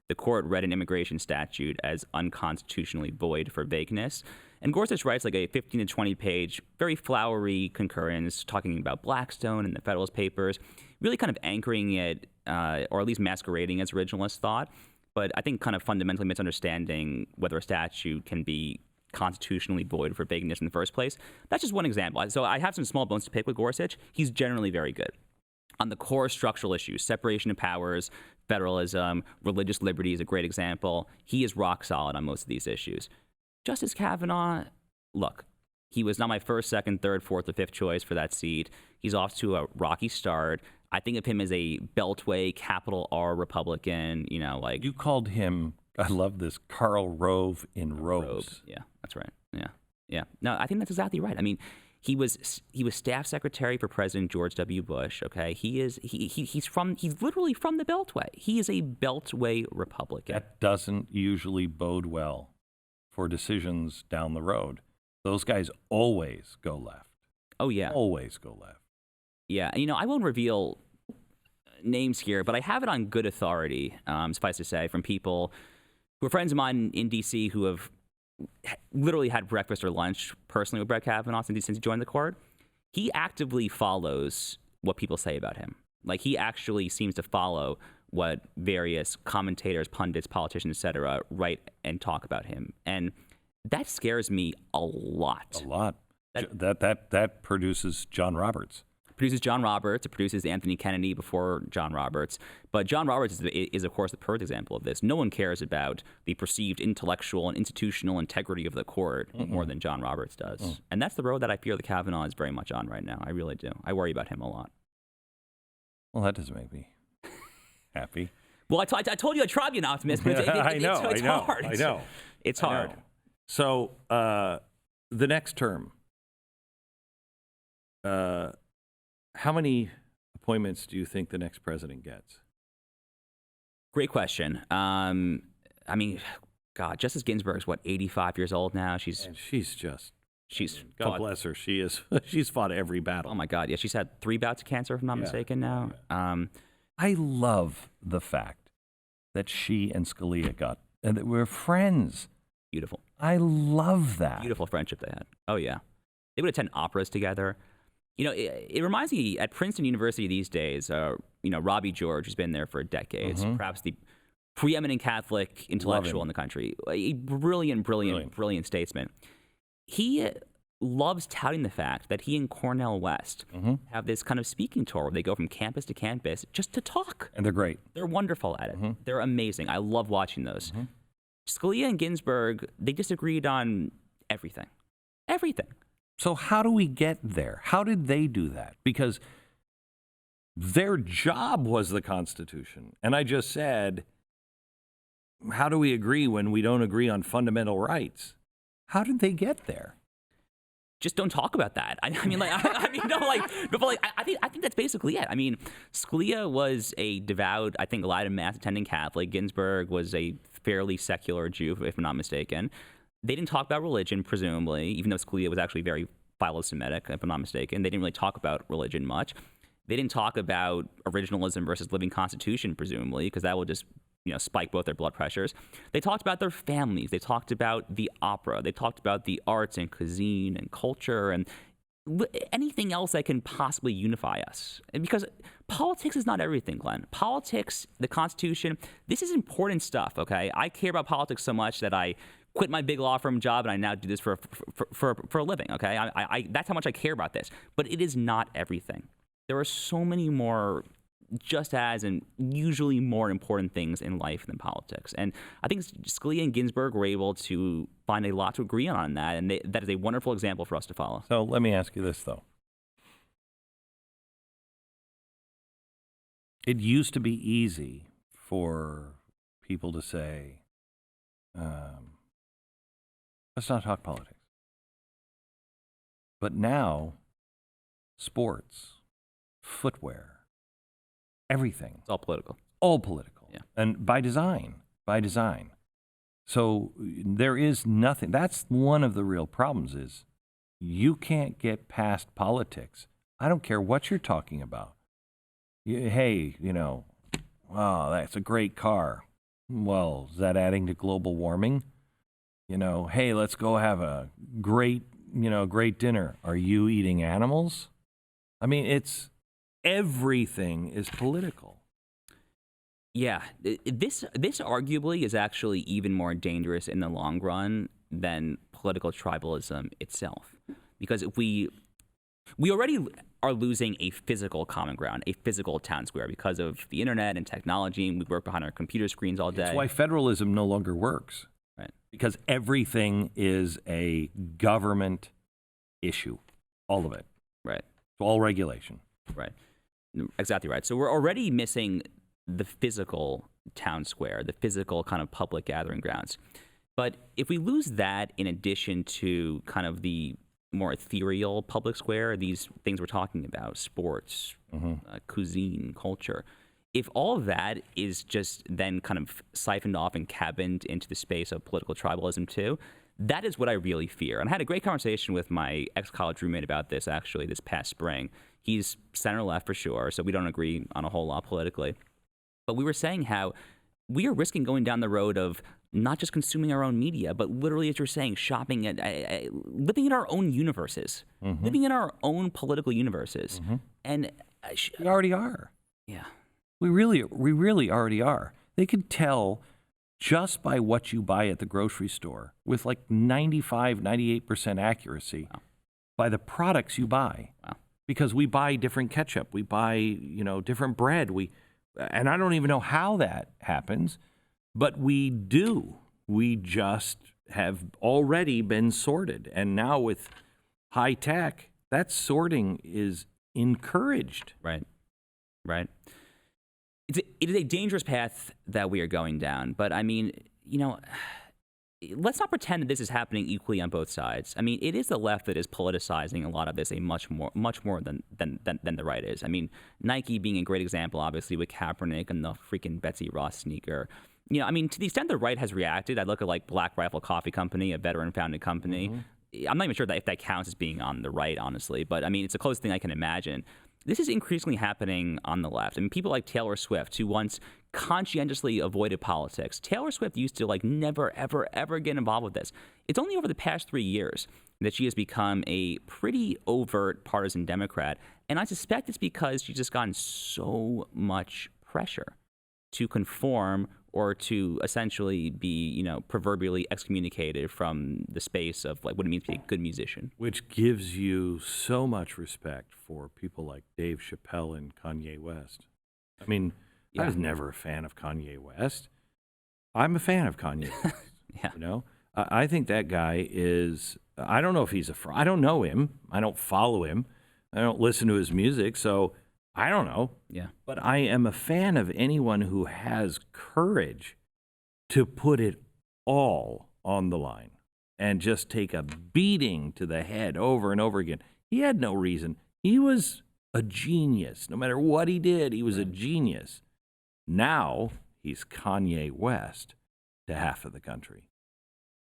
the court read an immigration statute as unconstitutionally void for vagueness. And Gorsuch writes like a 15 to 20 page, very flowery concurrence talking about Blackstone and the Federalist Papers, really kind of anchoring it, or at least masquerading as originalist thought, but I think kind of fundamentally misunderstanding whether a statute can be constitutionally void for vagueness in the first place. That's just one example. So I have some small bones to pick with Gorsuch. He's generally very good. On the core structural issues, separation of powers, federalism, religious liberty is a great example. He is rock solid on most of these issues. Justice Kavanaugh, look, he was not my first, second, third, fourth, or fifth choice for that seat. He's off to a rocky start. I think of him as a Beltway, capital R Republican, like... You called him, I love this, Karl Rove in robes. Yeah, that's right. Yeah. No, I think that's exactly right. I mean, he was staff secretary for President George W. Bush, okay? He's literally from the Beltway. He is a Beltway Republican. That doesn't usually bode well for decisions down the road. Those guys always go left. Oh, yeah. Always go left. Yeah, and I won't reveal names here, but I have it on good authority, suffice to say, from people who are friends of mine in D.C. who have literally had breakfast or lunch personally with Brett Kavanaugh since he joined the court. He actively follows what people say about him. Like, he actually seems to follow what various commentators, pundits, politicians, etc., write and talk about him. And that scares me a lot. A lot. That produces John Roberts. Produces John Roberts. It produces Anthony Kennedy before John Roberts. But John Roberts is of course, the perfect example of this. No one cares about the perceived intellectual and institutional integrity of the court more than John Roberts does. And that's the road that I fear that Kavanaugh is very much on right now. I really do. I worry about him a lot. Well, that doesn't make me happy. Well, I told you I tried to be an optimist, but it's hard. I know. It's hard. So the next term, how many appointments do you think the next president gets? Great question. I mean, God, Justice Ginsburg's 85 years old now. She's God bless her. She's fought every battle. Oh my God, yeah, she's had 3 bouts of cancer, if I'm not mistaken now. I love the fact that she and Scalia got, and that we're friends. Beautiful. I love that. Beautiful friendship they had. Oh yeah, they would attend operas together. It reminds me, at Princeton University these days, Robbie George, who's been there for decades, perhaps the preeminent Catholic intellectual in the country, a brilliant statesman. He loves touting the fact that he and Cornel West have this kind of speaking tour where they go from campus to campus just to talk. And they're great. They're wonderful at it. They're amazing. I love watching those. Scalia and Ginsburg, they disagreed on everything. Everything. So how do we get there? How did they do that? Because their job was the Constitution. And I just said, how do we agree when we don't agree on fundamental rights? How did they get there? Just don't talk about that. I think that's basically it. I mean, Scalia was a devout, I think, Latin Mass attending Catholic. Ginsburg was a fairly secular Jew, if I'm not mistaken. They didn't talk about religion, presumably, even though Scalia was actually very philo-Semitic, if I'm not mistaken. They didn't really talk about religion much. They didn't talk about originalism versus living constitution, presumably, because that will just spike both their blood pressures. They talked about their families. They talked about the opera. They talked about the arts and cuisine and culture and anything else that can possibly unify us. And because politics is not everything, Glenn. Politics, the Constitution, this is important stuff, okay? I care about politics so much that I quit my big law firm job and I now do this for a living, okay? That's how much I care about this. But it is not everything. There are so many more just as and usually more important things in life than politics. And I think Scalia and Ginsburg were able to find a lot to agree on that, and that is a wonderful example for us to follow. So let me ask you this, though. It used to be easy for people to say, let's not talk politics. But now, sports, footwear, everything. It's all political. All political. Yeah. And by design. So there is nothing. That's one of the real problems is you can't get past politics. I don't care what you're talking about. Hey, wow, that's a great car. Well, is that adding to global warming? Hey, let's go have a great dinner. Are you eating animals? I mean, everything is political. Yeah, this arguably is actually even more dangerous in the long run than political tribalism itself, because if we already are losing a physical common ground, a physical town square because of the internet and technology, and we work behind our computer screens all day. That's why federalism no longer works. Right. Because everything is a government issue, all of it. Right. It's all regulation. Right. Exactly right. So we're already missing the physical town square, the physical kind of public gathering grounds. But if we lose that in addition to kind of the more ethereal public square, these things we're talking about, sports, cuisine, culture, if all of that is just then kind of siphoned off and cabined into the space of political tribalism too, that is what I really fear. And I had a great conversation with my ex-college roommate about this actually this past spring. He's center-left for sure, so we don't agree on a whole lot politically. But we were saying how we are risking going down the road of not just consuming our own media, but literally, as you're saying, shopping living in our own universes, living in our own political universes. And we already are. Yeah. We really already are. They could tell just by what you buy at the grocery store with like 95, 98% accuracy by the products you buy. Wow. Because we buy different ketchup, we buy, different bread. And I don't even know how that happens, but we do. We just have already been sorted. And now with high tech, that sorting is encouraged. Right. It is a dangerous path that we are going down. But I mean, let's not pretend that this is happening equally on both sides. I mean, it is the left that is politicizing a lot of this much more than the right is. I mean, Nike being a great example, obviously, with Kaepernick and the freaking Betsy Ross sneaker. I mean, to the extent the right has reacted, I look at like Black Rifle Coffee Company, a veteran-founded company. I'm not even sure if that counts as being on the right, honestly. But I mean, it's the closest thing I can imagine. This is increasingly happening on the left. I mean, people like Taylor Swift, who once conscientiously avoided politics. Taylor Swift used to never, ever, ever get involved with this. It's only over the past 3 years that she has become a pretty overt partisan Democrat. And I suspect it's because she's just gotten so much pressure to conform or to essentially be, proverbially excommunicated from the space of what it means to be a good musician. Which gives you so much respect for people like Dave Chappelle and Kanye West. I mean, I was never a fan of Kanye West. I'm a fan of Kanye West. Yeah. I think that guy is, I don't know if he's I don't know him. I don't follow him. I don't listen to his music. So I don't know. Yeah. But I am a fan of anyone who has courage to put it all on the line and just take a beating to the head over and over again. He had no reason. He was a genius. No matter what he did, he was a genius. Now he's Kanye West to half of the country.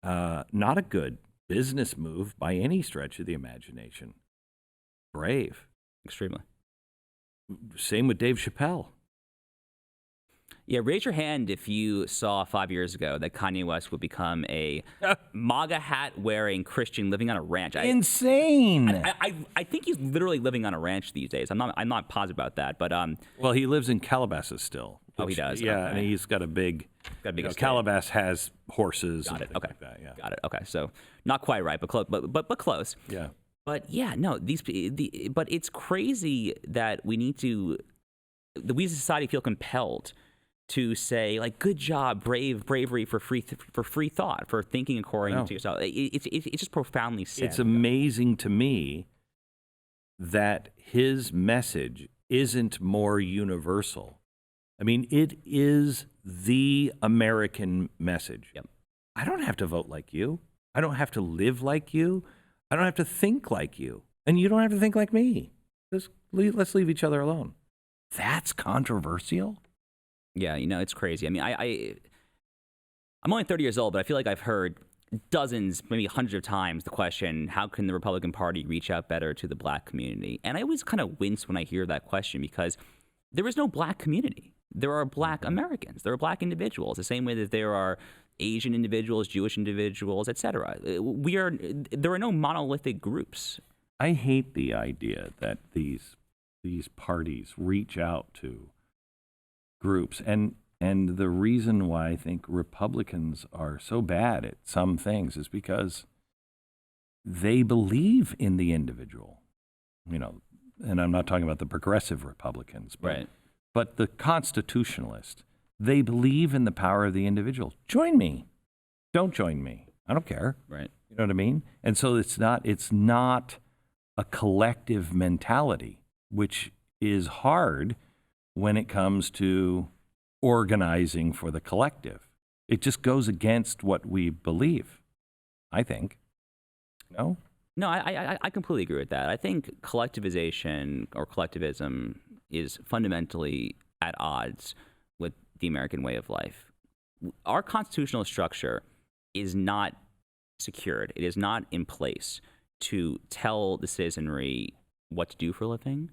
Not a good business move by any stretch of the imagination. Brave. Extremely. Same with Dave Chappelle. Yeah, raise your hand if you saw 5 years ago that Kanye West would become a MAGA hat wearing Christian living on a ranch. Insane. I think he's literally living on a ranch these days. I'm not positive about that, but Well, he lives in Calabasas still. Oh, he does? Yeah, Okay. and he's got a big. estate. Calabasas has horses. Got and it. things Okay. like that, yeah. Got it. Okay. So not quite right, but close. But close. Yeah. But yeah, no. But it's crazy that we as a society feel compelled to say, like, good job, bravery for free thought, for thinking according to yourself. It's just profoundly sad. It's amazing to me that his message isn't more universal. I mean, it is the American message. Yep. I don't have to vote like you. I don't have to live like you. I don't have to think like you. And you don't have to think like me. Let's leave each other alone. That's controversial. Yeah, it's crazy. I mean, I'm only 30 years old, but I feel like I've heard dozens, maybe hundreds of times the question, how can the Republican Party reach out better to the black community? And I always kind of wince when I hear that question because there is no black community. There are black Americans. There are black individuals, the same way that there are Asian individuals, Jewish individuals, etc. There are no monolithic groups. I hate the idea that these parties reach out to groups, and the reason why I think Republicans are so bad at some things is because they believe in the individual, and I'm not talking about the progressive Republicans, but the constitutionalists. They believe in the power of the individual. Join me. Don't join me. I don't care. Right. You know what I mean? And so it's not a collective mentality, which is hard when it comes to organizing for the collective. It just goes against what we believe, I think. No? No, I completely agree with that. I think collectivization or collectivism is fundamentally at odds with the American way of life. Our constitutional structure is not secured. It is not in place to tell the citizenry what to do for a living,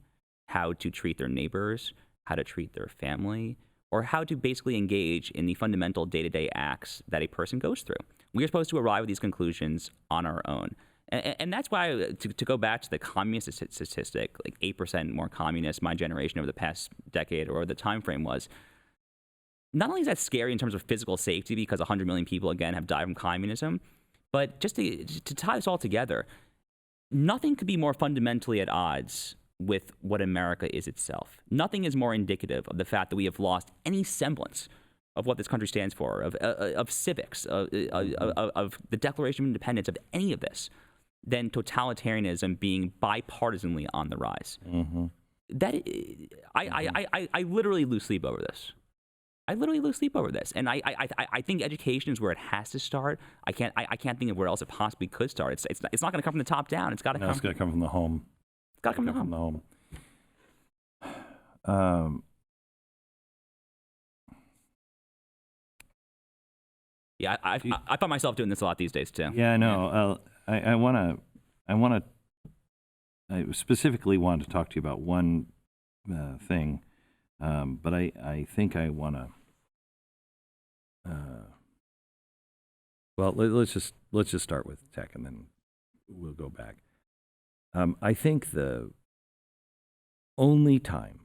how to treat their neighbors, how to treat their family, or how to basically engage in the fundamental day-to-day acts that a person goes through. We are supposed to arrive at these conclusions on our own. And that's why, to go back to the communist statistic, like 8% more communists, my generation over the past decade or the time frame was, not only is that scary in terms of physical safety because 100 million people, again, have died from communism, but just to tie this all together, nothing could be more fundamentally at odds with what America is itself. Nothing is more indicative of the fact that we have lost any semblance of what this country stands for, of civics, of the Declaration of Independence, of any of this, than totalitarianism being bipartisanly on the rise. Mm-hmm. I literally lose sleep over this. And I think education is where it has to start. I can't think of where else it possibly could start. It's not going to come from the top down. It's got to come. It's got to come from the home. It's got to come from the home. Yeah, I find myself doing this a lot these days too. Yeah, I know. I specifically wanted to talk to you about one thing, but I think I want to. Well, let's just start with tech, and then we'll go back. I think the only time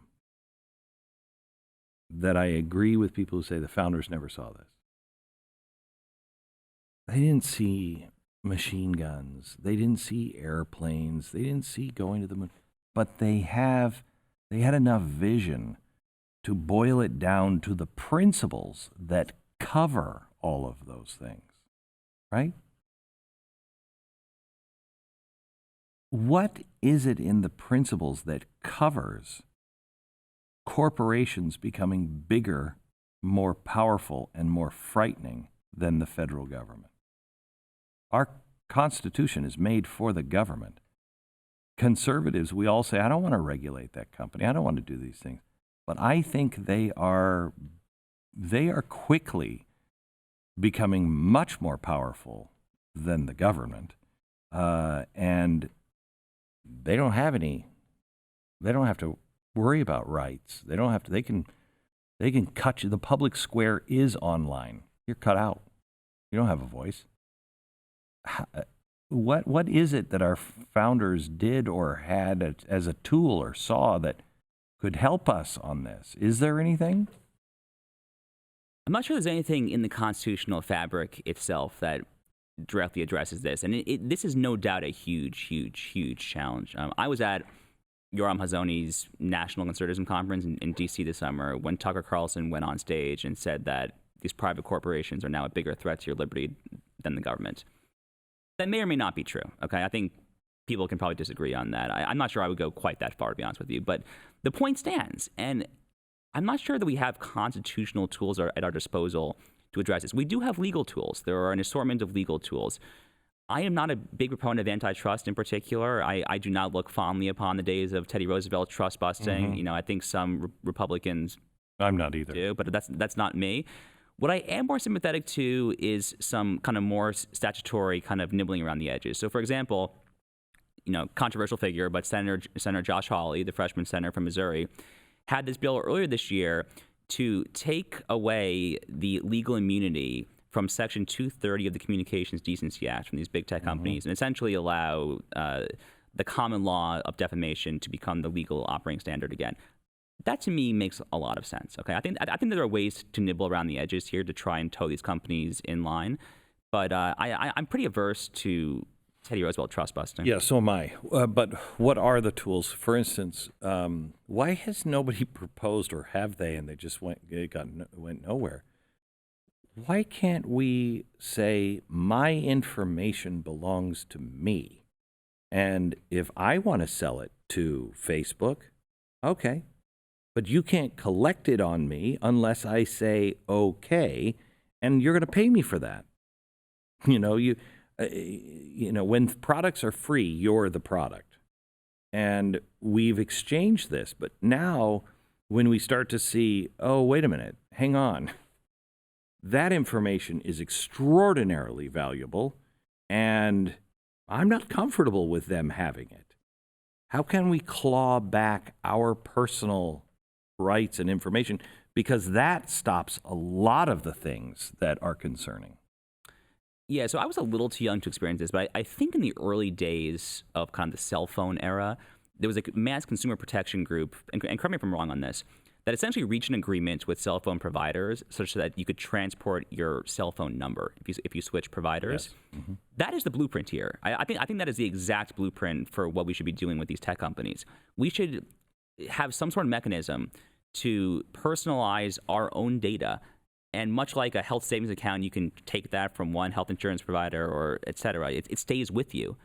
that I agree with people who say the founders never saw this. They didn't see machine guns. They didn't see airplanes. They didn't see going to the moon. But they had enough vision to boil it down to the principles that cover all of those things, right? What is it in the principles that covers corporations becoming bigger, more powerful, and more frightening than the federal government? Our Constitution is made for the government. Conservatives, we all say, I don't want to regulate that company. I don't want to do these things. But I think they are quickly becoming much more powerful than the government. And they don't have to worry about rights. They don't have to. They can cut you. The public square is online. You're cut out. You don't have a voice. What is it that our founders did or had as a tool or saw that could help us on this? Is there anything? I'm not sure there's anything in the constitutional fabric itself that directly addresses this. And this is no doubt a huge, huge, huge challenge. I was at Yoram Hazony's National Conservatism Conference in D.C. this summer when Tucker Carlson went on stage and said that these private corporations are now a bigger threat to your liberty than the government. That may or may not be true, okay? I think people can probably disagree on that. I'm not sure I would go quite that far, to be honest with you. But the point stands. And I'm not sure that we have constitutional tools at our disposal to address this. We do have legal tools. There are an assortment of legal tools. I am not a big proponent of antitrust in particular. I do not look fondly upon the days of Teddy Roosevelt trust busting. Mm-hmm. I think some Republicans I'm not either. do, but that's not me. What I am more sympathetic to is some kind of more statutory kind of nibbling around the edges. So, for example, controversial figure, but Senator Josh Hawley, the freshman senator from Missouri, had this bill earlier this year to take away the legal immunity from Section 230 of the Communications Decency Act from these big tech companies and essentially allow the common law of defamation to become the legal operating standard again. That to me makes a lot of sense. Okay, I think there are ways to nibble around the edges here to try and toe these companies in line, but I'm pretty averse to Teddy Roosevelt trust busting. Yeah, so am I. But what are the tools? For instance, why has nobody proposed, or have they, and they just went nowhere? Why can't we say my information belongs to me, and if I want to sell it to Facebook, okay. But you can't collect it on me unless I say okay, and you're going to pay me for that. When products are free, you're the product. And we've exchanged this. But now when we start to see, oh, wait a minute, hang on. That information is extraordinarily valuable, and I'm not comfortable with them having it. How can we claw back our personal rights and information? Because that stops a lot of the things that are concerning. Yeah, so I was a little too young to experience this, but I think in the early days of kind of the cell phone era, there was a mass consumer protection group, and correct me if I'm wrong on this, that essentially reached an agreement with cell phone providers such that you could transport your cell phone number if you switch providers. Yes. Mm-hmm. That is the blueprint here. I think that is the exact blueprint for what we should be doing with these tech companies. We should have some sort of mechanism to personalize our own data. And much like a health savings account, you can take that from one health insurance provider or et cetera. It stays with you.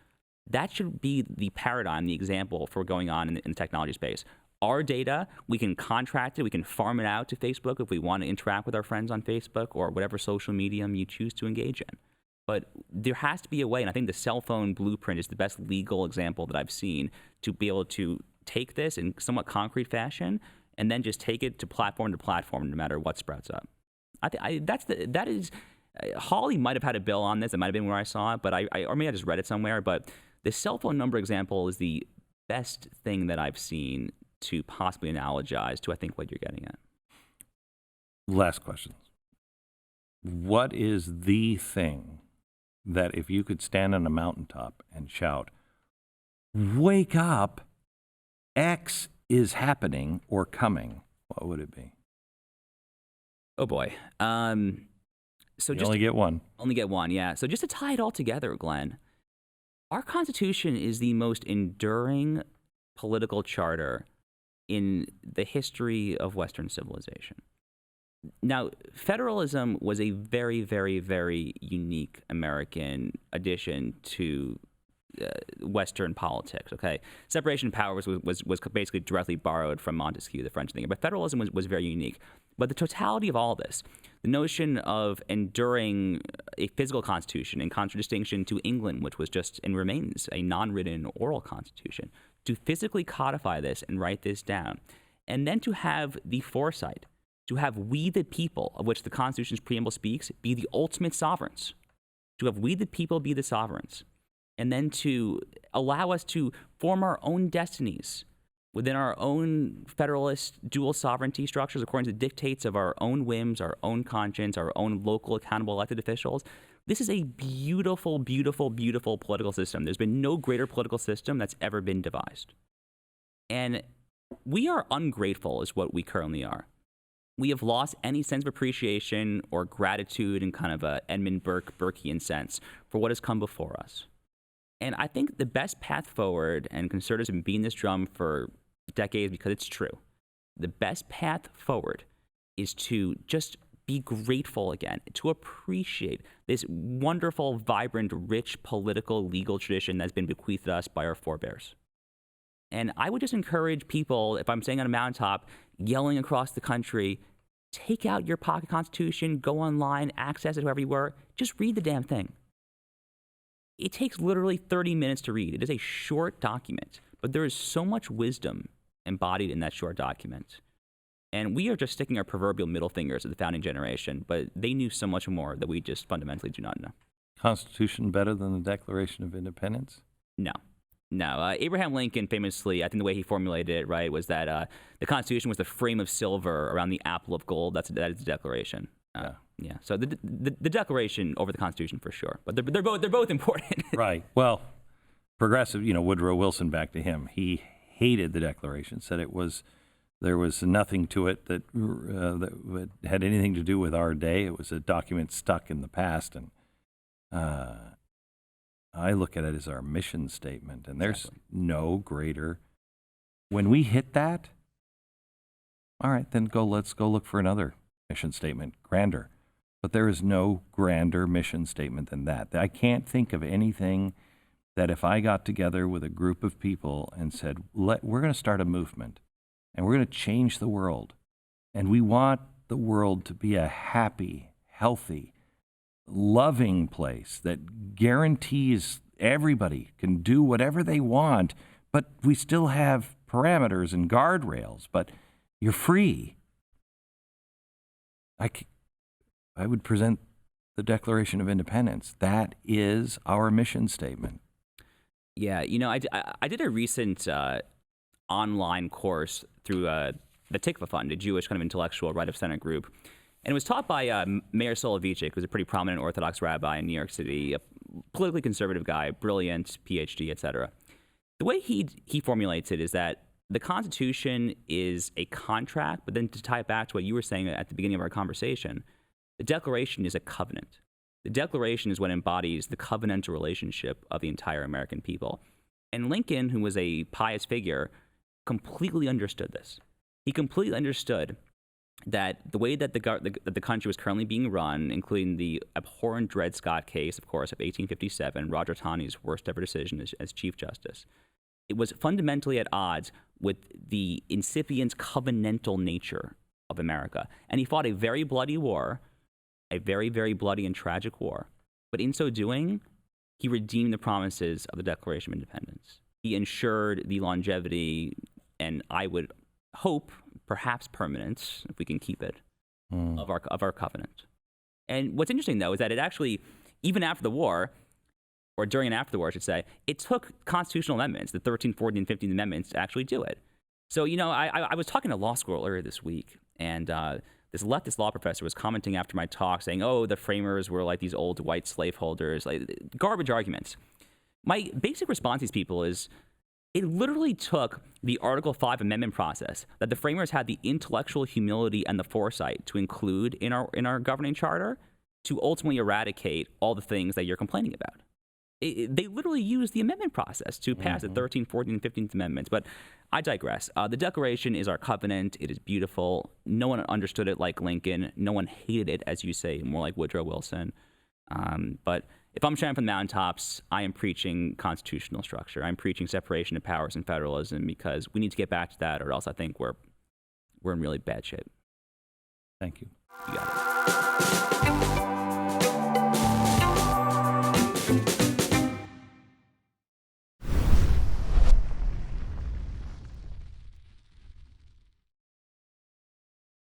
That should be the paradigm, the example for going on in the technology space. Our data, we can contract it, we can farm it out to Facebook if we want to interact with our friends on Facebook or whatever social medium you choose to engage in. But there has to be a way, and I think the cell phone blueprint is the best legal example that I've seen to be able to take this in somewhat concrete fashion and then just take it to platform, no matter what sprouts up. That is Hawley might have had a bill on this. It might have been where I saw it, but or maybe I just read it somewhere. But the cell phone number example is the best thing that I've seen to possibly analogize to, I think, what you're getting at. Last question. What is the thing that if you could stand on a mountaintop and shout, wake up, X is happening or coming, what would it be? Oh boy. So you only get one. Only get one, yeah. So just to tie it all together, Glenn, our Constitution is the most enduring political charter in the history of Western civilization. Now, federalism was a very, very, very unique American addition to Western politics, okay? Separation of powers was basically directly borrowed from Montesquieu, the French thinker, but federalism was very unique. But the totality of all this, the notion of enduring a physical constitution in contradistinction to England, which was just and remains a non-written oral constitution, to physically codify this and write this down, and then to have the foresight, to have we the people, of which the Constitution's preamble speaks, be the ultimate sovereigns, to have we the people be the sovereigns, and then to allow us to form our own destinies within our own federalist dual sovereignty structures, according to the dictates of our own whims, our own conscience, our own local accountable elected officials. This is a beautiful, beautiful, beautiful political system. There's been no greater political system that's ever been devised. And we are ungrateful is what we currently are. We have lost any sense of appreciation or gratitude in kind of a Edmund Burkean sense for what has come before us. And I think the best path forward, and conservatives have been beating this drum for decades because it's true, the best path forward is to just be grateful again, to appreciate this wonderful, vibrant, rich political, legal tradition that's been bequeathed us by our forebears. And I would just encourage people, if I'm staying on a mountaintop, yelling across the country, take out your pocket constitution, go online, access it wherever you were, just read the damn thing. It takes literally 30 minutes to read. It is a short document, but there is so much wisdom embodied in that short document. And we are just sticking our proverbial middle fingers at the founding generation, but they knew so much more that we just fundamentally do not know. Constitution better than the Declaration of Independence? No. Abraham Lincoln famously, I think the way he formulated it, right, was that the Constitution was the frame of silver around the apple of gold. That is the Declaration. Yeah. So the Declaration over the Constitution for sure, but they're both important. Right. Well, progressive. Woodrow Wilson. Back to him. He hated the Declaration. Said there was nothing to it that had anything to do with our day. It was a document stuck in the past, and I look at it as our mission statement, and there's no greater. When we hit that, all right, then let's go look for another mission statement, grander. But there is no grander mission statement than that. I can't think of anything that if I got together with a group of people and said, we're going to start a movement, and we're going to change the world, and we want the world to be a happy, healthy, loving place that guarantees everybody can do whatever they want, but we still have parameters and guardrails, but you're free. I would present the Declaration of Independence. That is our mission statement. Yeah, I did a recent online course through the Tikva Fund, a Jewish kind of intellectual right of center group. And it was taught by Meir Soloveichik, who's a pretty prominent Orthodox rabbi in New York City, a politically conservative guy, brilliant, PhD, etc. The way he formulates it is that the Constitution is a contract, but then to tie it back to what you were saying at the beginning of our conversation, the Declaration is a covenant. The Declaration is what embodies the covenantal relationship of the entire American people. And Lincoln, who was a pious figure, completely understood this. He completely understood that the way that the country was currently being run, including the abhorrent Dred Scott case, of course, of 1857, Roger Taney's worst ever decision as Chief Justice, it was fundamentally at odds with the incipient covenantal nature of America. And he fought a very bloody war, a very, very bloody and tragic war. But in so doing, he redeemed the promises of the Declaration of Independence. He ensured the longevity, and I would hope, perhaps permanence, if we can keep it, of our covenant. And what's interesting, though, is that it actually, even after the war, or during and after the war, I should say, it took constitutional amendments, the 13th, 14th, and 15th Amendments, to actually do it. So, I was talking to law school earlier this week, and this leftist law professor was commenting after my talk saying, the framers were like these old white slaveholders, like garbage arguments. My basic response to these people is, it literally took the Article 5 amendment process that the framers had the intellectual humility and the foresight to include in our governing charter to ultimately eradicate all the things that you're complaining about. They literally used the amendment process to pass the 13th, 14th, and 15th Amendments. But I digress. The Declaration is our covenant. It is beautiful. No one understood it like Lincoln. No one hated it, as you say, more like Woodrow Wilson. But if I'm shouting from the mountaintops, I am preaching constitutional structure. I'm preaching separation of powers and federalism because we need to get back to that, or else I think we're in really bad shape. Thank you. You got it.